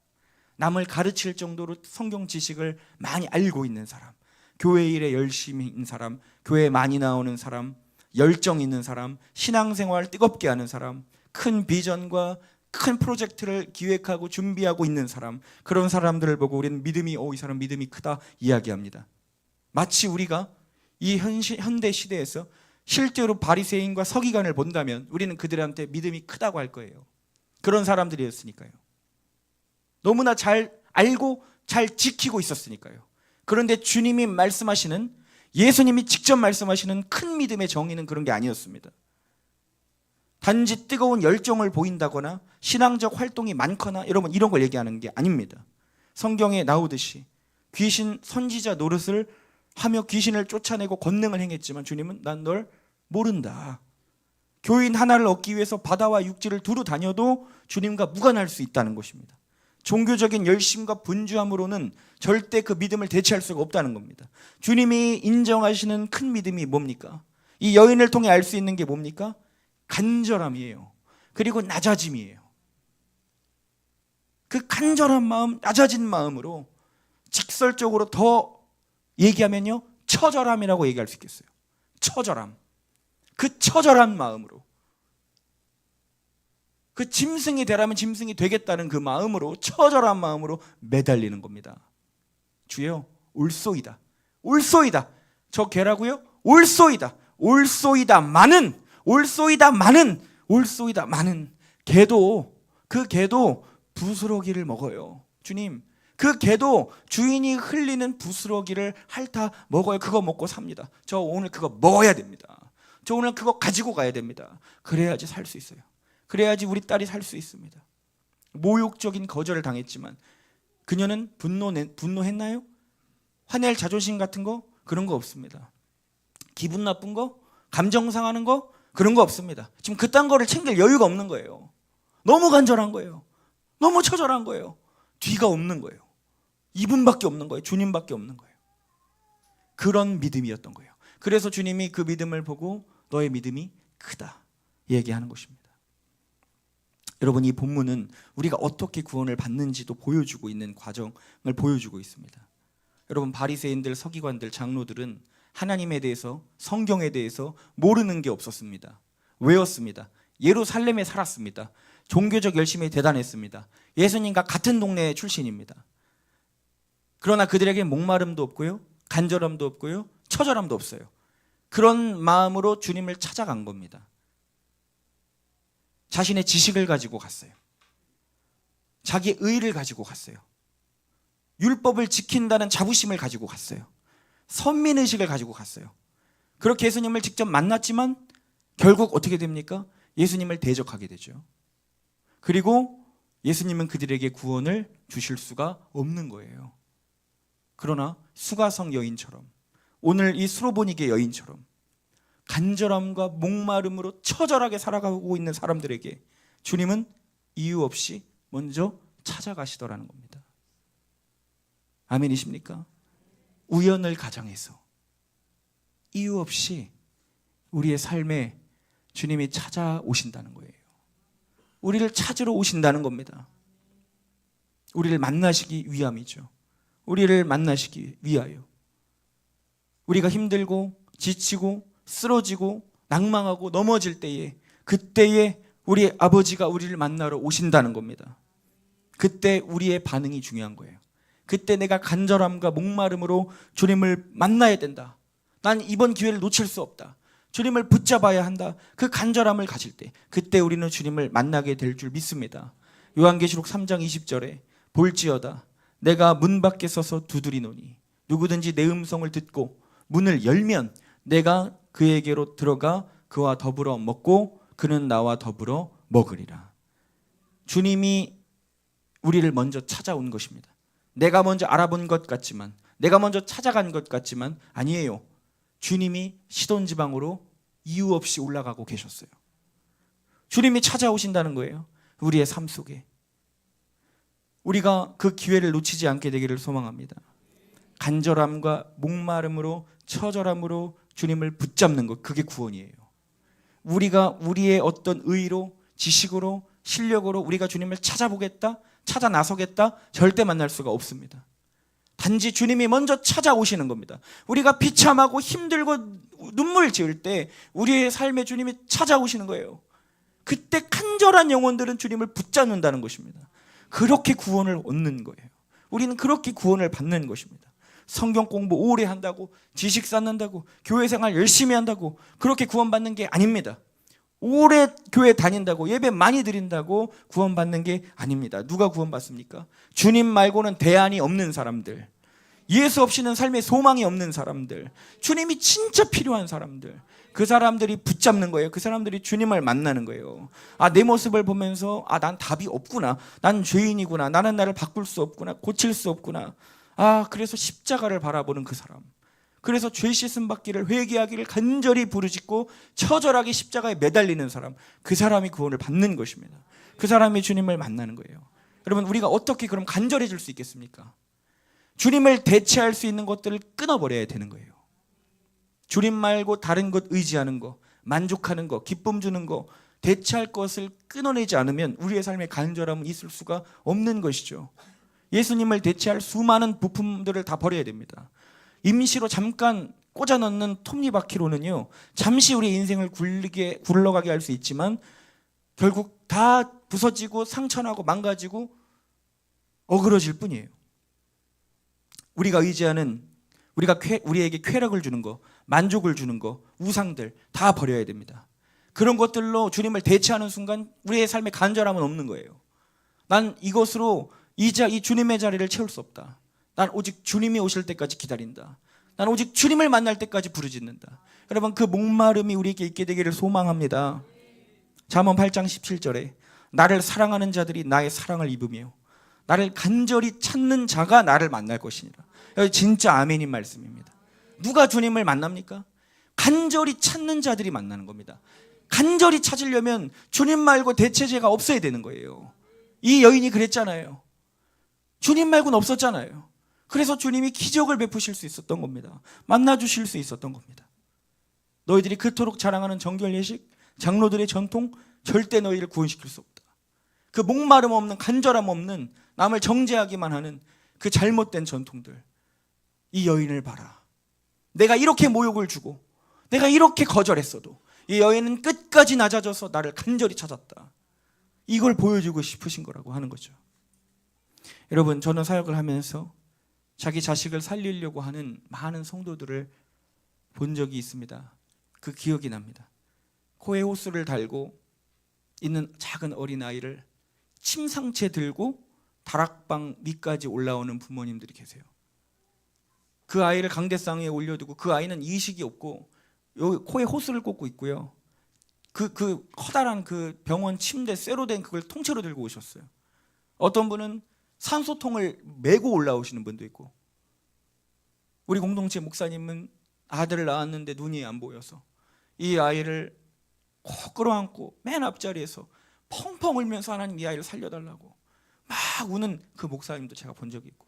남을 가르칠 정도로 성경 지식을 많이 알고 있는 사람, 교회 일에 열심히 있는 사람, 교회 많이 나오는 사람, 열정 있는 사람, 신앙생활 뜨겁게 하는 사람, 큰 비전과 큰 프로젝트를 기획하고 준비하고 있는 사람, 그런 사람들을 보고 우리는 믿음이, 이 사람 믿음이 크다 이야기합니다. 마치 우리가 이 현대 시대에서 실제로 바리새인과 서기관을 본다면 우리는 그들한테 믿음이 크다고 할 거예요. 그런 사람들이었으니까요. 너무나 잘 알고 잘 지키고 있었으니까요. 그런데 주님이 말씀하시는, 예수님이 직접 말씀하시는 큰 믿음의 정의는 그런 게 아니었습니다. 단지 뜨거운 열정을 보인다거나 신앙적 활동이 많거나 여러분 이런 걸 얘기하는 게 아닙니다. 성경에 나오듯이 귀신 선지자 노릇을 하며 귀신을 쫓아내고 권능을 행했지만 주님은 난 널 모른다. 교인 하나를 얻기 위해서 바다와 육지를 두루 다녀도 주님과 무관할 수 있다는 것입니다. 종교적인 열심과 분주함으로는 절대 그 믿음을 대체할 수가 없다는 겁니다. 주님이 인정하시는 큰 믿음이 뭡니까? 이 여인을 통해 알 수 있는 게 뭡니까? 간절함이에요. 그리고 낮아짐이에요. 그 간절한 마음, 낮아진 마음으로 직설적으로 더 얘기하면요, 처절함이라고 얘기할 수 있겠어요. 처절함. 그 처절한 마음으로, 그 짐승이 되라면 짐승이 되겠다는 그 마음으로, 처절한 마음으로 매달리는 겁니다. 주여, 올소이다. 올소이다. 저 개라고요? 올소이다. 올소이다마는, 올소이다마는, 올소이다마는. 개도, 그 개도 부스러기를 먹어요. 주님, 그 개도 주인이 흘리는 부스러기를 핥아 먹어요. 그거 먹고 삽니다. 저 오늘 그거 먹어야 됩니다. 저 오늘 그거 가지고 가야 됩니다. 그래야지 살 수 있어요. 그래야지 우리 딸이 살 수 있습니다. 모욕적인 거절을 당했지만 그녀는 분노했나요? 화낼 자존심 같은 거? 그런 거 없습니다. 기분 나쁜 거? 감정 상하는 거? 그런 거 없습니다. 지금 그딴 거를 챙길 여유가 없는 거예요. 너무 간절한 거예요. 너무 처절한 거예요. 뒤가 없는 거예요. 이분밖에 없는 거예요. 주님밖에 없는 거예요. 그런 믿음이었던 거예요. 그래서 주님이 그 믿음을 보고 너의 믿음이 크다 얘기하는 것입니다. 여러분, 이 본문은 우리가 어떻게 구원을 받는지도 보여주고 있는 과정을 보여주고 있습니다. 여러분, 바리새인들, 서기관들, 장로들은 하나님에 대해서, 성경에 대해서 모르는 게 없었습니다. 외웠습니다. 예루살렘에 살았습니다. 종교적 열심이 대단했습니다. 예수님과 같은 동네 출신입니다. 그러나 그들에게 목마름도 없고요, 간절함도 없고요, 처절함도 없어요. 그런 마음으로 주님을 찾아간 겁니다. 자신의 지식을 가지고 갔어요. 자기의 의의를 가지고 갔어요. 율법을 지킨다는 자부심을 가지고 갔어요. 선민의식을 가지고 갔어요. 그렇게 예수님을 직접 만났지만 결국 어떻게 됩니까? 예수님을 대적하게 되죠. 그리고 예수님은 그들에게 구원을 주실 수가 없는 거예요. 그러나 수가성 여인처럼, 오늘 이 수로보니게 여인처럼 간절함과 목마름으로 처절하게 살아가고 있는 사람들에게 주님은 이유 없이 먼저 찾아가시더라는 겁니다. 아멘이십니까? 우연을 가정해서 이유 없이 우리의 삶에 주님이 찾아오신다는 거예요. 우리를 찾으러 오신다는 겁니다. 우리를 만나시기 위함이죠. 우리를 만나시기 위하여. 우리가 힘들고 지치고 쓰러지고 낭망하고 넘어질 때에, 그때에 우리 아버지가 우리를 만나러 오신다는 겁니다. 그때 우리의 반응이 중요한 거예요. 그때 내가 간절함과 목마름으로 주님을 만나야 된다. 난 이번 기회를 놓칠 수 없다. 주님을 붙잡아야 한다. 그 간절함을 가질 때, 그때 우리는 주님을 만나게 될 줄 믿습니다. 요한계시록 3장 20절에 볼지어다 내가 문 밖에 서서 두드리노니 누구든지 내 음성을 듣고 문을 열면 내가 그에게로 들어가 그와 더불어 먹고 그는 나와 더불어 먹으리라. 주님이 우리를 먼저 찾아온 것입니다. 내가 먼저 알아본 것 같지만, 내가 먼저 찾아간 것 같지만 아니에요. 주님이 시돈지방으로 이유 없이 올라가고 계셨어요. 주님이 찾아오신다는 거예요. 우리의 삶 속에. 우리가 그 기회를 놓치지 않게 되기를 소망합니다. 간절함과 목마름으로, 처절함으로 주님을 붙잡는 것, 그게 구원이에요. 우리가 우리의 어떤 의로, 지식으로, 실력으로 우리가 주님을 찾아보겠다, 찾아 나서겠다, 절대 만날 수가 없습니다. 단지 주님이 먼저 찾아오시는 겁니다. 우리가 비참하고 힘들고 눈물 지을 때 우리의 삶에 주님이 찾아오시는 거예요. 그때 간절한 영혼들은 주님을 붙잡는다는 것입니다. 그렇게 구원을 얻는 거예요. 우리는 그렇게 구원을 받는 것입니다. 성경 공부 오래 한다고, 지식 쌓는다고, 교회 생활 열심히 한다고 그렇게 구원받는 게 아닙니다. 오래 교회 다닌다고, 예배 많이 드린다고 구원받는 게 아닙니다. 누가 구원받습니까? 주님 말고는 대안이 없는 사람들, 예수 없이는 삶에 소망이 없는 사람들, 주님이 진짜 필요한 사람들, 그 사람들이 붙잡는 거예요. 그 사람들이 주님을 만나는 거예요. 아, 내 모습을 보면서 난 답이 없구나, 난 죄인이구나, 나는 나를 바꿀 수 없구나, 고칠 수 없구나. 그래서 십자가를 바라보는 그 사람, 그래서 죄 씻음 받기를, 회개하기를 간절히 부르짖고 처절하게 십자가에 매달리는 사람, 그 사람이 구원을 받는 것입니다. 그 사람이 주님을 만나는 거예요. 여러분, 우리가 어떻게 그럼 간절해질 수 있겠습니까? 주님을 대체할 수 있는 것들을 끊어버려야 되는 거예요. 주님 말고 다른 것 의지하는 거, 만족하는 거, 기쁨 주는 거, 대체할 것을 끊어내지 않으면 우리의 삶에 간절함은 있을 수가 없는 것이죠. 예수님을 대체할 수많은 부품들을 다 버려야 됩니다. 임시로 잠깐 꽂아 넣는 톱니바퀴로는요, 잠시 우리 인생을 굴러가게 할 수 있지만 결국 다 부서지고 상처나고 망가지고 어그러질 뿐이에요. 우리가 의지하는, 우리에게 쾌락을 주는 거, 만족을 주는 거, 우상들 다 버려야 됩니다. 그런 것들로 주님을 대체하는 순간 우리의 삶에 간절함은 없는 거예요. 난 이것으로 이 주님의 자리를 채울 수 없다. 난 오직 주님이 오실 때까지 기다린다. 난 오직 주님을 만날 때까지 부르짖는다. 여러분, 그 목마름이 우리에게 있게 되기를 소망합니다. 잠언 8장 17절에 나를 사랑하는 자들이 나의 사랑을 입으며 나를 간절히 찾는 자가 나를 만날 것이니라. 여기 진짜 아멘인 말씀입니다. 누가 주님을 만납니까? 간절히 찾는 자들이 만나는 겁니다. 간절히 찾으려면 주님 말고 대체제가 없어야 되는 거예요. 이 여인이 그랬잖아요. 주님 말고는 없었잖아요. 그래서 주님이 기적을 베푸실 수 있었던 겁니다. 만나주실 수 있었던 겁니다. 너희들이 그토록 자랑하는 정결 예식, 장로들의 전통, 절대 너희를 구원시킬 수 없다. 그 목마름 없는, 간절함 없는, 남을 정죄하기만 하는 그 잘못된 전통들. 이 여인을 봐라. 내가 이렇게 모욕을 주고 내가 이렇게 거절했어도 이 여인은 끝까지 낮아져서 나를 간절히 찾았다. 이걸 보여주고 싶으신 거라고 하는 거죠. 여러분, 저는 사역을 하면서 자기 자식을 살리려고 하는 많은 성도들을 본 적이 있습니다. 그 기억이 납니다. 코에 호스를 달고 있는 작은 어린아이를 침상채 들고 다락방 밑까지 올라오는 부모님들이 계세요. 그 아이를 강대상에 올려두고 그 아이는 이식이 없고 여기 코에 호스를 꽂고 있고요. 그 커다란 그 병원 침대 쇠로 된 그걸 통째로 들고 오셨어요. 어떤 분은 산소통을 메고 올라오시는 분도 있고, 우리 공동체 목사님은 아들을 낳았는데 눈이 안 보여서 이 아이를 꼭 끌어안고 맨 앞자리에서 펑펑 울면서 하나님 이 아이를 살려달라고 막 우는 그 목사님도 제가 본 적이 있고,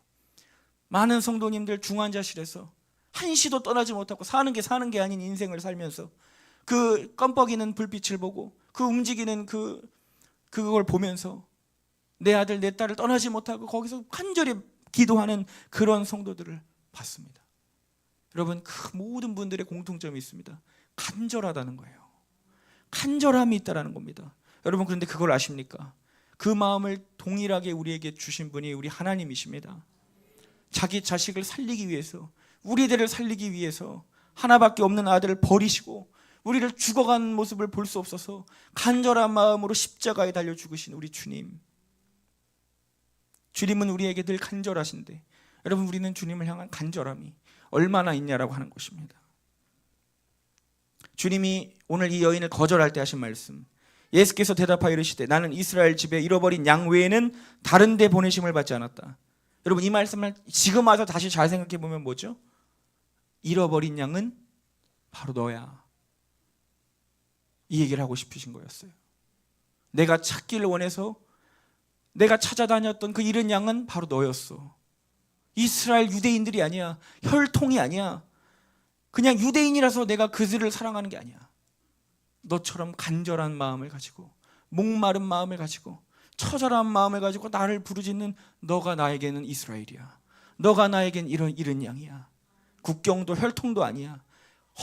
많은 성도님들 중환자실에서 한시도 떠나지 못하고 사는 게 아닌 인생을 살면서 그 껌뻑이는 불빛을 보고 그 움직이는 그걸 보면서 내 아들 내 딸을 떠나지 못하고 거기서 간절히 기도하는 그런 성도들을 봤습니다. 여러분, 그 모든 분들의 공통점이 있습니다. 간절하다는 거예요. 간절함이 있다는 겁니다. 여러분, 그런데 그걸 아십니까? 그 마음을 동일하게 우리에게 주신 분이 우리 하나님이십니다. 자기 자식을 살리기 위해서, 우리들을 살리기 위해서 하나밖에 없는 아들을 버리시고 우리를 죽어가는 모습을 볼 수 없어서 간절한 마음으로 십자가에 달려 죽으신 우리 주님. 주님은 우리에게 늘 간절하신데, 여러분, 우리는 주님을 향한 간절함이 얼마나 있냐라고 하는 것입니다. 주님이 오늘 이 여인을 거절할 때 하신 말씀, 예수께서 대답하여 이르시되 나는 이스라엘 집에 잃어버린 양 외에는 다른 데 보내심을 받지 않았다. 여러분, 이 말씀을 지금 와서 다시 잘 생각해 보면 뭐죠? 잃어버린 양은 바로 너야. 이 얘기를 하고 싶으신 거였어요. 내가 찾기를 원해서 내가 찾아다녔던 그 잃은 양은 바로 너였어. 이스라엘 유대인들이 아니야. 혈통이 아니야. 그냥 유대인이라서 내가 그들을 사랑하는 게 아니야. 너처럼 간절한 마음을 가지고, 목마른 마음을 가지고, 처절한 마음을 가지고 나를 부르짖는 너가 나에게는 이스라엘이야. 너가 나에겐 이런 잃은 양이야. 국경도 혈통도 아니야.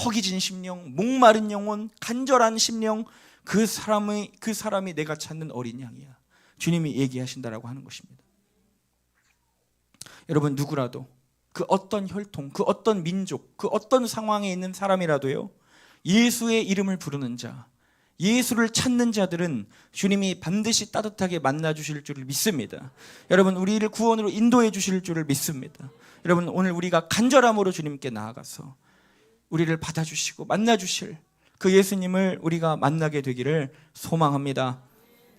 허기진 심령, 목마른 영혼, 간절한 심령, 그 사람이 내가 찾는 어린 양이야. 주님이 얘기하신다라고 하는 것입니다. 여러분, 누구라도 그 어떤 혈통, 그 어떤 민족, 그 어떤 상황에 있는 사람이라도요, 예수의 이름을 부르는 자, 예수를 찾는 자들은 주님이 반드시 따뜻하게 만나 주실 줄을 믿습니다. 여러분, 우리를 구원으로 인도해 주실 줄을 믿습니다. 여러분, 오늘 우리가 간절함으로 주님께 나아가서 우리를 받아주시고 만나 주실 그 예수님을 우리가 만나게 되기를 소망합니다.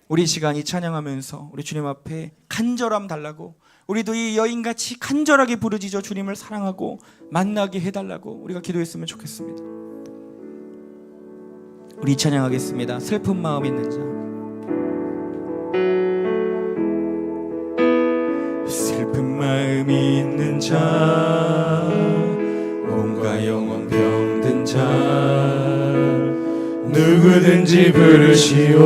우리 시간이 찬양하면서 우리 주님 앞에 간절함 달라고, 우리도 이 여인같이 간절하게 부르짖어 주님을 사랑하고 만나게 해달라고 우리가 기도했으면 좋겠습니다. 우리 찬양하겠습니다. 슬픈 마음 있는 자. 슬픈 마음이 있는 자, 몸과 영혼 병든 자, 누구든지 부르시오.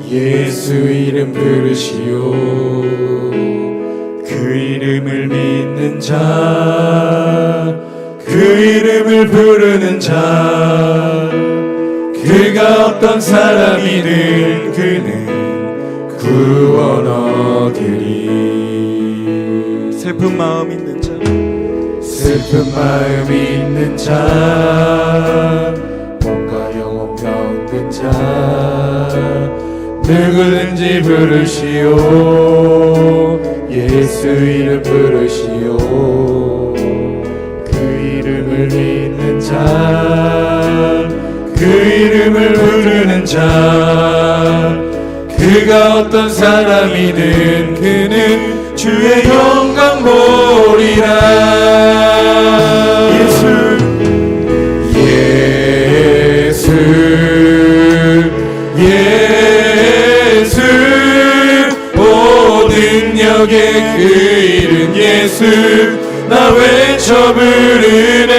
예수 이름 부르시오. 그 이름을 믿는 자, 그 이름을 부르는 자, 그가 어떤 사람이든 그는 구원 얻으리. 슬픈 마음 있는 자, 슬픈 마음이 있는 자, 몸과 영혼 병든 자, 누구든지 부르시오. 예수 이름 부르시오. 그 이름을 믿는 자, 그 이름을 부르는 자, 그가 그가 어떤 사람이든 그는 주의 영광 보리라. 예수 오 능력의 그 이름 예수 나 외쳐 부르네.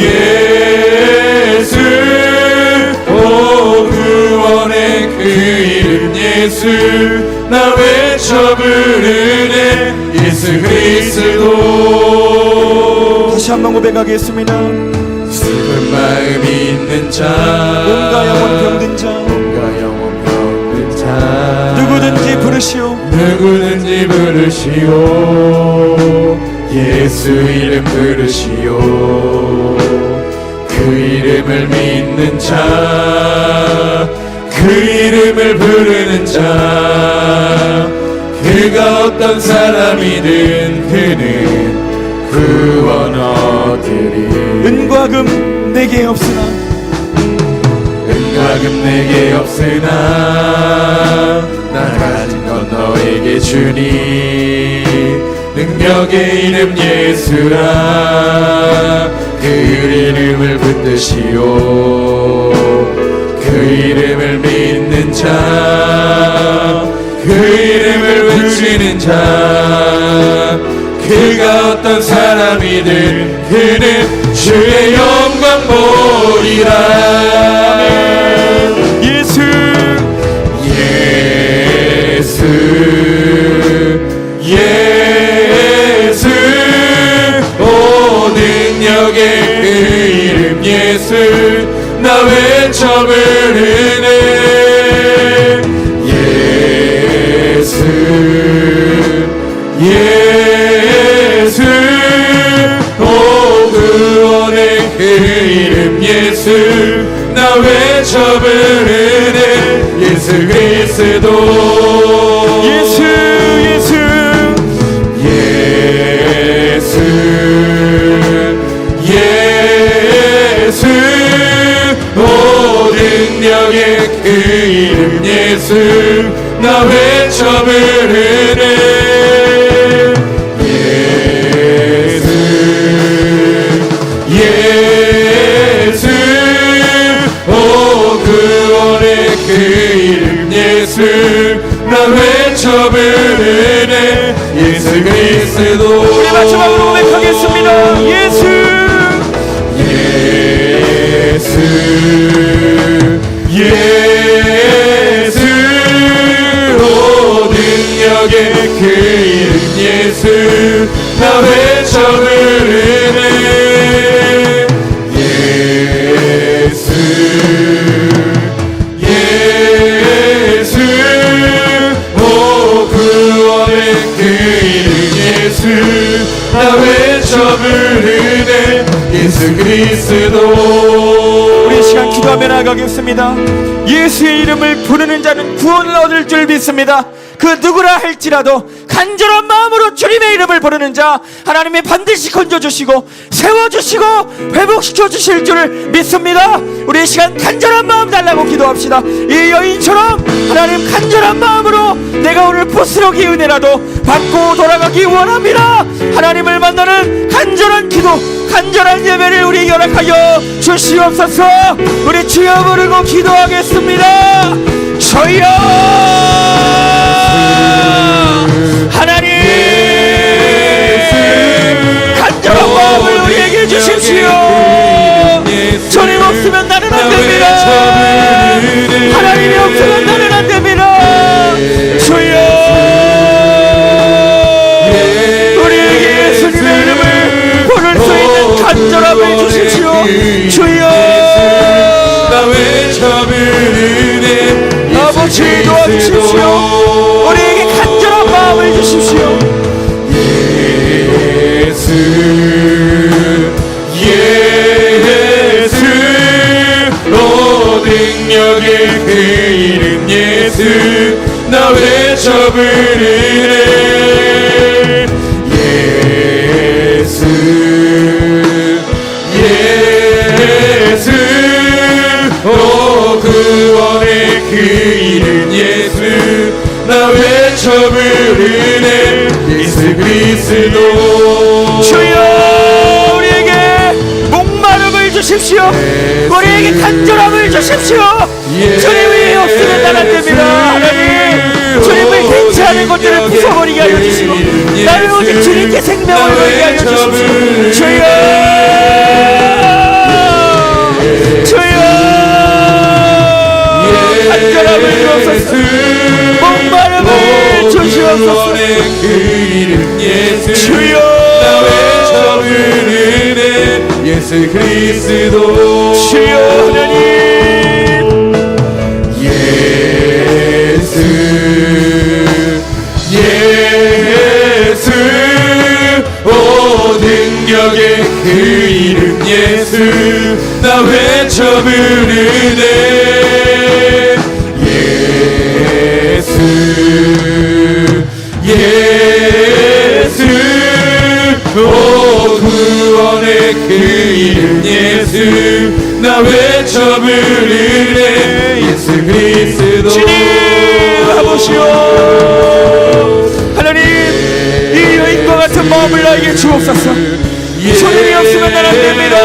예수 오 구원의 그 이름 예수 나 외쳐 부르네. 예수 그리스도. 다시 한번 고백하겠습니다. 슬픈 마음이 있는 자 몸과 영혼 병든 자 몸과 영혼 병든 자 누구든지 부르시오. 누구든지 부르시오. 예수 이름 부르시오. 그 이름을 믿는 자 그 이름을 부르는 자 그가 어떤 사람이든 그는 구원 얻으리. 은과 금 내게 없으나 은과 금 내게 없으나 나 가진 건 너에게 주니. 능력의 이름 예수라 그 이름을 붙드시오. 그 이름을 믿는 자 그 이름을 외치는 자 그가 어떤 사람이든 그는 주의 영광 보리라. 예수 오 능력의 그 이름 예수 나 외쳐 부르네. 예수 오 구원의 그 이름 예수 나 외쳐 부르네. 예수 그리스도. 예수 오 능력의 그 이름 예수 나 외쳐 부르네. 예수 오 구원의 그 이름 예수 나 외쳐 부르네. 예수 그리스도. 우리 마지막으로 고백하겠습니다. 예수 오 능력의 그 이름 예수 나 외쳐 부르네. 예수 오 구원의 그 이름 예수 나 외쳐 부르네. 예수 그리스도. 우리 시간 기도하며 나가겠습니다. 예수의 이름을 부르는 자는 구원을 얻을 줄 믿습니다. 그 누구라 할지라도 간절한 마음으로 주님의 이름을 부르는 자 하나님이 반드시 건져주시고 세워주시고 회복시켜주실 줄을 믿습니다. 우리 이 시간 간절한 마음 달라고 기도합시다. 이 여인처럼 하나님 간절한 마음으로 내가 오늘 부스러기 은혜라도 받고 돌아가기 원합니다. 하나님을 만나는 간절한 기도 간절한 예배를 우리 허락하여 주시옵소서. 우리 주여 부르고 기도하겠습니다. 주여 하나님 간절한 마음을 우리에게 주십시오. 주님 없으면 나는 안 됩니다. 하나님이 없으면 나는 안 됩니다. 주여 우리에게 예수님의 이름을 부를 수 있는 간절함을 주십시오. 주여 아버지 도와주십시오. 우리에게 간절한 마음을 주십시오. 예수 오 능력의 그 이름 예수 나 외쳐 부르네. 예수 구원의 그 이름 예수 나 외쳐 부르네 예수 그리스도 주여 우리에게 목마름을 주십시오. 우리에게 간절함을 주십시오. 주님이 없으면 난 안됩니다. 하나님 주님을 대체하는 것들을 부숴버리게 하여 주시고 나를 오직 주님께 생명을 걸게 하여 주십시오. 주여 주여 간절함을 주옵소서. 목마름을 주시옵소서. 그 이름 예수 주여 나 외쳐 부르네 예수 그리스도 주여 하나님 예수 예수 오 능력의 그 이름 예수 나 외쳐 부르네 예수 예수 오 구원의 그 이름 예수 나 외쳐 부르네 예수 그리스도 주님 하보시오. 하나님 이 여인과 같은 마음을 나에게 주옵소서. 주님이 없으면 난 안됩니다.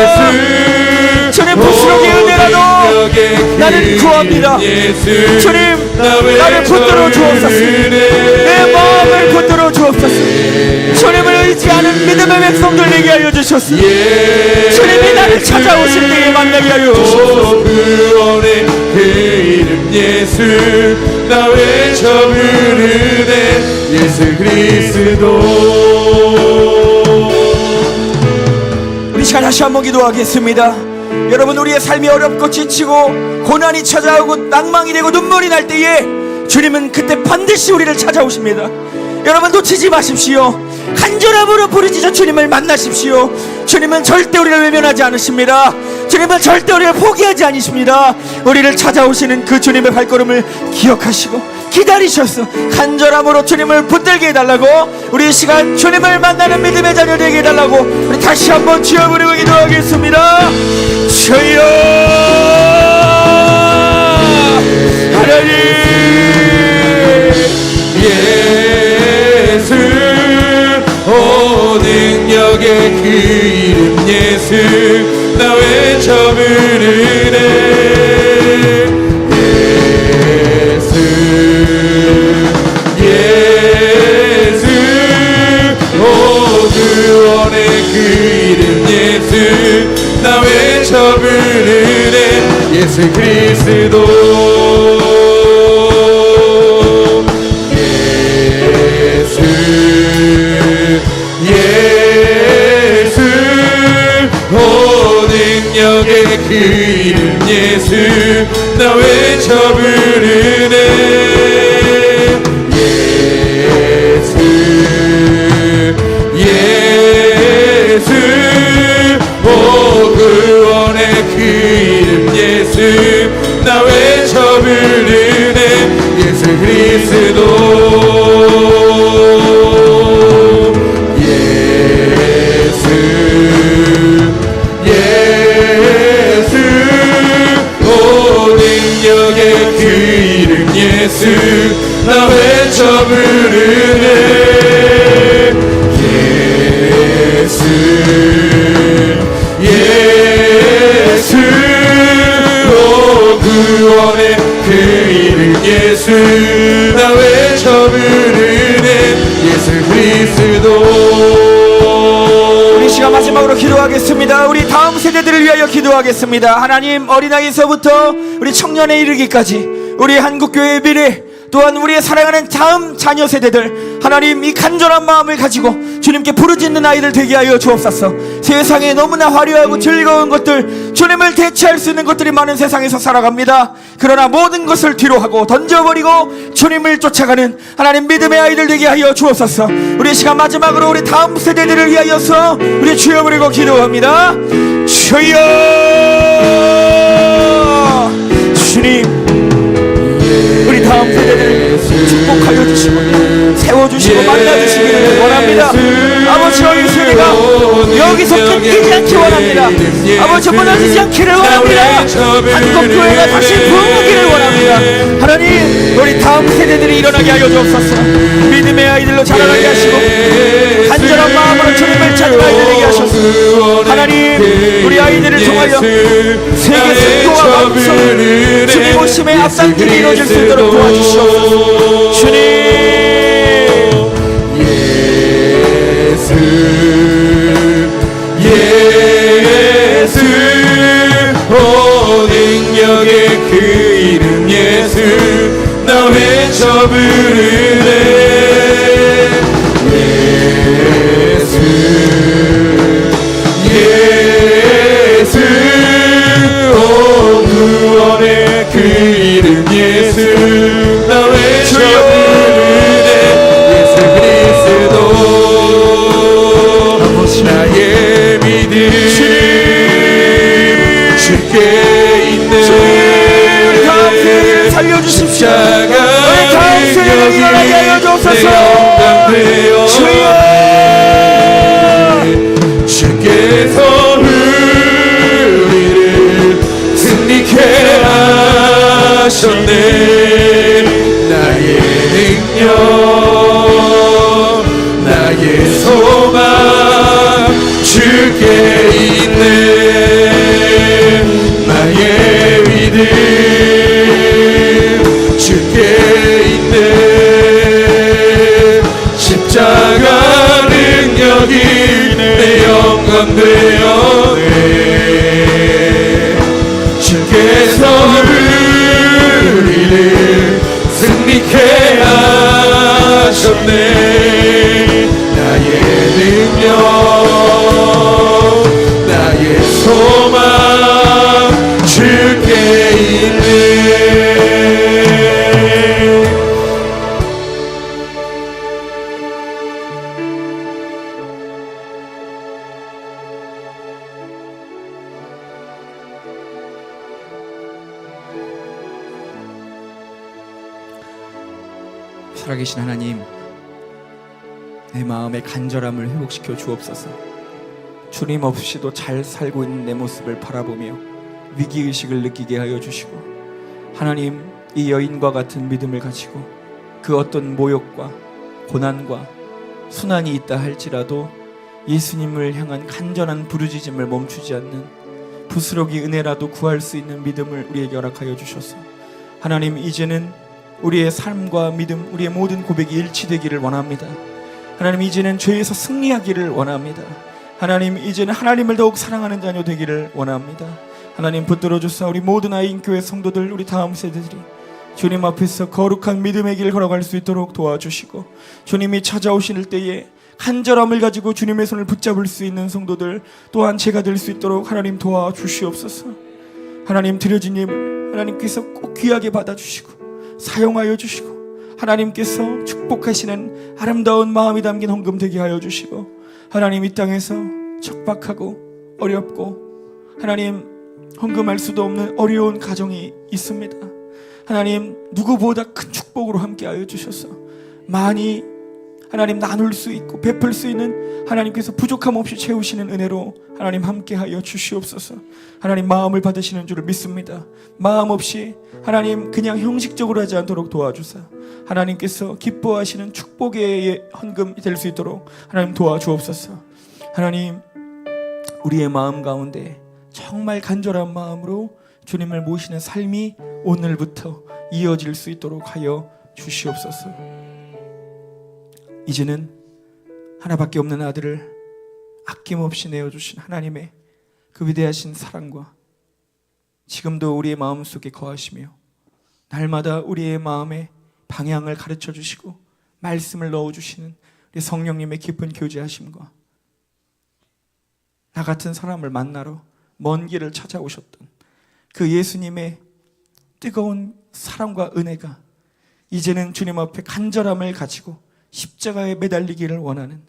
주님 부스러기 은혜라도 나는 구합니다. 주님 나를 붙들어 주옵소서. 내 마음을 붙들어 주옵소서. 주님을 의지하는 믿음의 백성들 되게 하여 주셨소. 주님이 나를 찾아오실 때에 만나게 하여 주옵소서. 구원의 그 이름 예수 나 외쳐 부르네 예수 그리스도. 우리 시간 다시 한번 기도하겠습니다. 여러분 우리의 삶이 어렵고 지치고 고난이 찾아오고 낭망이 되고 눈물이 날 때에 주님은 그때 반드시 우리를 찾아오십니다. 여러분 놓치지 마십시오. 간절함으로 부르짖어 주님을 만나십시오. 주님은 절대 우리를 외면하지 않으십니다. 주님은 절대 우리를 포기하지 않으십니다. 우리를 찾아오시는 그 주님의 발걸음을 기억하시고 기다리셔서 간절함으로 주님을 붙들게 해달라고, 우리 이 시간 주님을 만나는 믿음의 자녀 되게 해달라고 우리 다시 한번 주여 부르고 기도하겠습니다. 주여 하나님 예수 오 능력의 그 이름 예수 나 외쳐 부르네 예수 예수 오 구원의 그 이름 예수 나 외쳐 부르네 예수 그리스도. 예수 오 능력의 그 이름 예수 나 외쳐 부르네 예수 예수 오 구원의 그 이름 예수 나 외쳐 부르네 예수 그리스도. 예수 나 외쳐 부르네 예수 예수 오 구원의 그 이름 예수 나 외쳐 부르네 예수 그리스도. 우리 시간 마지막으로 기도하겠습니다. 우리 다음 세대들을 위하여 기도하겠습니다. 하나님 어린아이에서부터 우리 청년에 이르기까지 우리 한국교회의 미래, 또한 우리의 사랑하는 다음 자녀 세대들, 하나님 이 간절한 마음을 가지고 주님께 부르짖는 아이들 되게 하여 주옵소서. 세상에 너무나 화려하고 즐거운 것들, 주님을 대체할 수 있는 것들이 많은 세상에서 살아갑니다. 그러나 모든 것을 뒤로하고 던져버리고 주님을 쫓아가는 하나님 믿음의 아이들 되게 하여 주옵소서. 우리 시간 마지막으로 우리 다음 세대들을 위하여서 우리 주여 부르고 기도합니다. 주여 주님, 우리 다음 세대들을 축복하여 주시고 세워주시고 만나주시기를 원합니다. 아버지 어린 세대가 여기서 끊기지 않기 원합니다. 아버지 무너지지 않기를 원합니다. 한국교회가 다시 부흥을 하나님, 우리 다음 세대들이 일어나게 하여 주옵소서. 믿음의 아이들로 자라나게 하시고 간절한 마음으로 주님을 찾는 아이들 되게 하소서. 하나님, 우리 아이들을 통하여 세계 승도와 방송 주님 오심의 앞당길이 이루어질 수 있도록 도와주시옵소서. 주님, 예수 오 능력의 그 이름 예수 나 외쳐 부르네 예수 예수 오 구원의 그 이름 예수 나 외쳐 부르네 예수 그리스도 나의 믿음 주께 있네 우리 다음 세대를 살려주십시오. 우리 다음 세대를 일어나게 하여 주옵소서. 주여, 주께서 우리를 승리케 하셨네 나의 능력 나의 소망 주께 있네 나의 믿음 주께 있네 십자가 능력이 내 영광 되었네 주께서 우리를 승리케 하셨네 나의 능력 나의 소망 주께 있네 살아계신 하나님, 내 마음의 간절함을 회복시켜 주옵소서. 주님 없이도 잘 살고 있는 내 모습을 바라보며 위기의식을 느끼게 하여 주시고, 하나님, 이 여인과 같은 믿음을 가지고 그 어떤 모욕과 고난과 순환이 있다 할지라도 예수님을 향한 간절한 부르짖음을 멈추지 않는 부스러기 은혜라도 구할 수 있는 믿음을 우리에게 허락하여 주셔서, 하나님, 이제는 우리의 삶과 믿음, 우리의 모든 고백이 일치되기를 원합니다. 하나님, 이제는 죄에서 승리하기를 원합니다. 하나님, 이제는 하나님을 더욱 사랑하는 자녀 되기를 원합니다. 하나님, 붙들어 주사 우리 모든 아인교회 성도들, 우리 다음 세대들이 주님 앞에서 거룩한 믿음의 길 걸어갈 수 있도록 도와주시고, 주님이 찾아오실 때에 간절함을 가지고 주님의 손을 붙잡을 수 있는 성도들 또한 제가 될 수 있도록 하나님 도와주시옵소서. 하나님, 드려진 예물 하나님께서 꼭 귀하게 받아주시고 사용하여 주시고, 하나님께서 축복하시는 아름다운 마음이 담긴 헌금 되게 하여 주시고, 하나님, 이 땅에서 척박하고 어렵고 하나님 헌금할 수도 없는 어려운 가정이 있습니다. 하나님, 누구보다 큰 축복으로 함께 하여 주셔서 많이 하나님 나눌 수 있고 베풀 수 있는 하나님께서 부족함 없이 채우시는 은혜로 하나님 함께하여 주시옵소서. 하나님, 마음을 받으시는 줄을 믿습니다. 마음 없이 하나님 그냥 형식적으로 하지 않도록 도와주사 하나님께서 기뻐하시는 축복의 헌금이 될 수 있도록 하나님 도와주옵소서. 하나님, 우리의 마음 가운데 정말 간절한 마음으로 주님을 모시는 삶이 오늘부터 이어질 수 있도록 하여 주시옵소서. 이제는 하나밖에 없는 아들을 아낌없이 내어주신 하나님의 그 위대하신 사랑과 지금도 우리의 마음속에 거하시며 날마다 우리의 마음에 방향을 가르쳐 주시고 말씀을 넣어주시는 우리 성령님의 깊은 교제하심과 나 같은 사람을 만나러 먼 길을 찾아오셨던 그 예수님의 뜨거운 사랑과 은혜가 이제는 주님 앞에 간절함을 가지고 십자가에 매달리기를 원하는,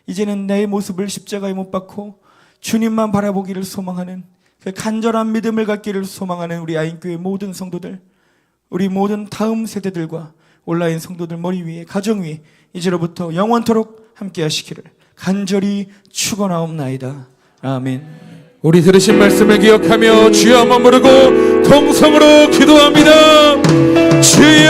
이제는 내 모습을 십자가에 못 박고 주님만 바라보기를 소망하는 그 간절한 믿음을 갖기를 소망하는 우리 아인교회 모든 성도들, 우리 모든 다음 세대들과 온라인 성도들 머리 위에, 가정 위에 이제로부터 영원토록 함께 하시기를 간절히 축원하옵나이다. 아멘. 우리 들으신 말씀을 기억하며 주여 한번 부르고 통성으로 기도합니다. 주여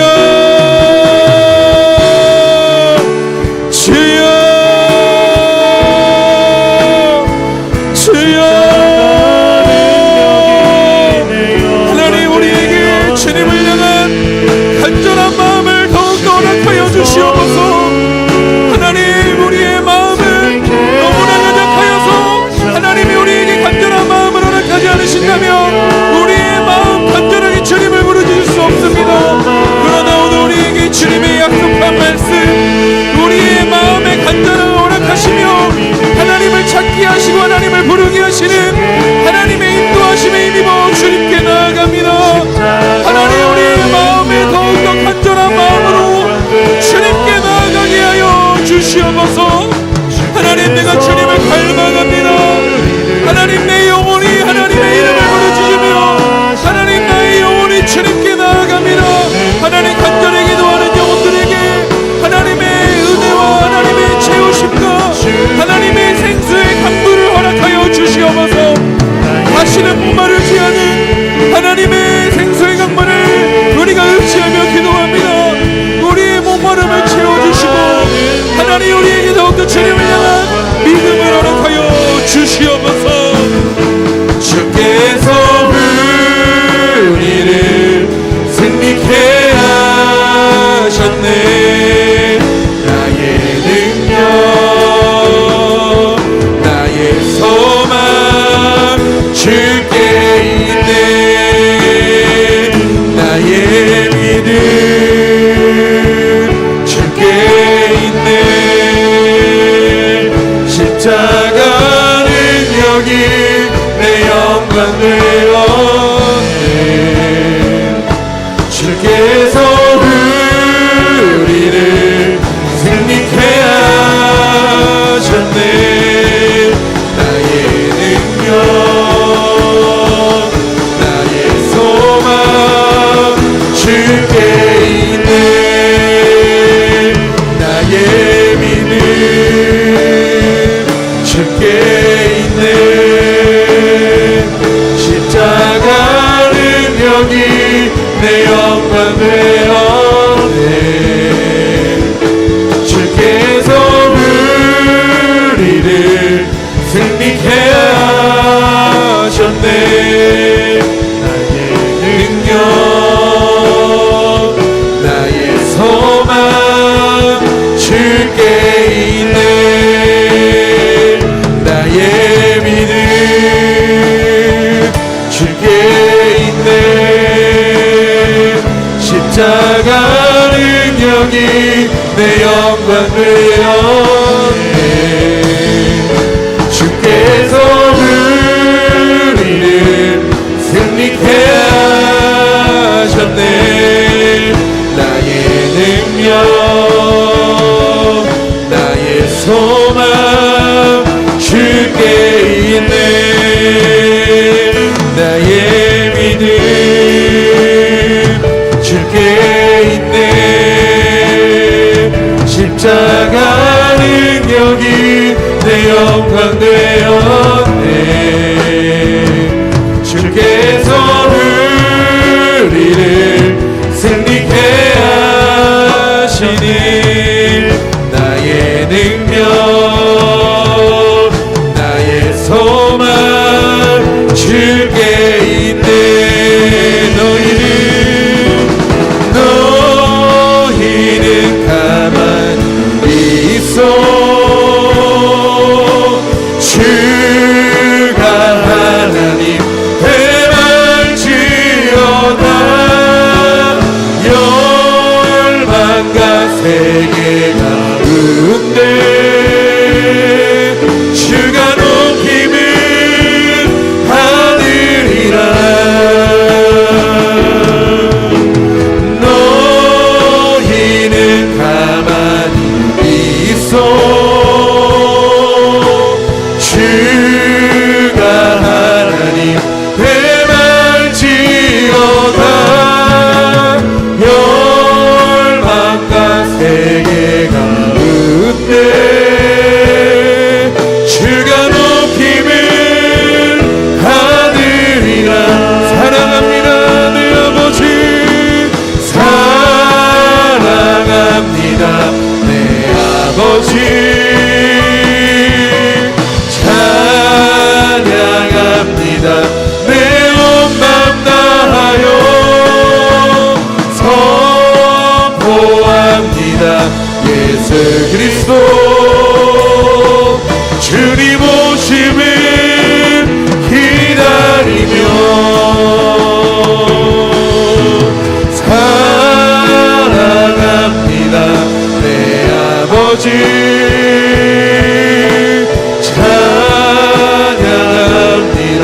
내 영광 되었네. 주께서 우리를 승리케 하셨네. 나의 능력 나의 소망 주께 있네. 나의 믿음 주께 있네. 십자가 능력이 내 영광 되었네. 주께서 우리를 승리케 하셨네. 나의 능력 나의 소망 주께 있네. 나의 믿음 주께 있네. 십자가 능력이 내 영광 되었네. 주께서 우리를 승리케 하시니 나의 능력 나의 소망 주께 있네. 너희는 가만히 있어. 주가 하나님 대만지어다. 열방과 세계 가운데 주가 높임을 받으리라. 너희는 가만히 있어. 주가 하나님 대만지어다. 열방과 세계 가운데 주가 높임을 받으리라. 사랑합니다 내 아버지. 사랑합니다 내 아버지. 찬양합니다 내 온 맘 다하여. 선포합니다 예수 그리스도 주님 오심을 기다리며. 사랑합니다 내 아버지. 찬양합니다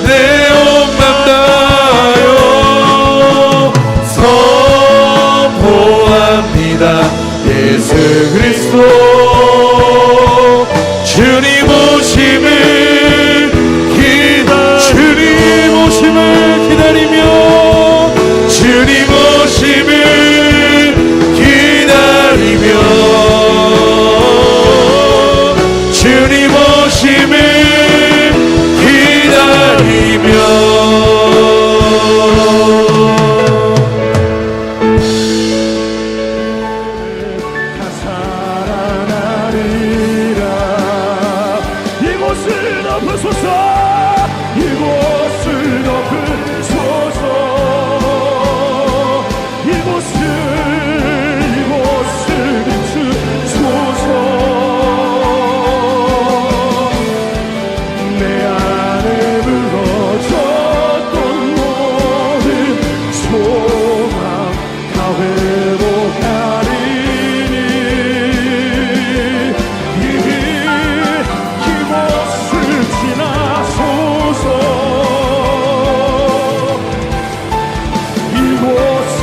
내 온 맘 다하여. 선포합니다 예수 그리스도 주님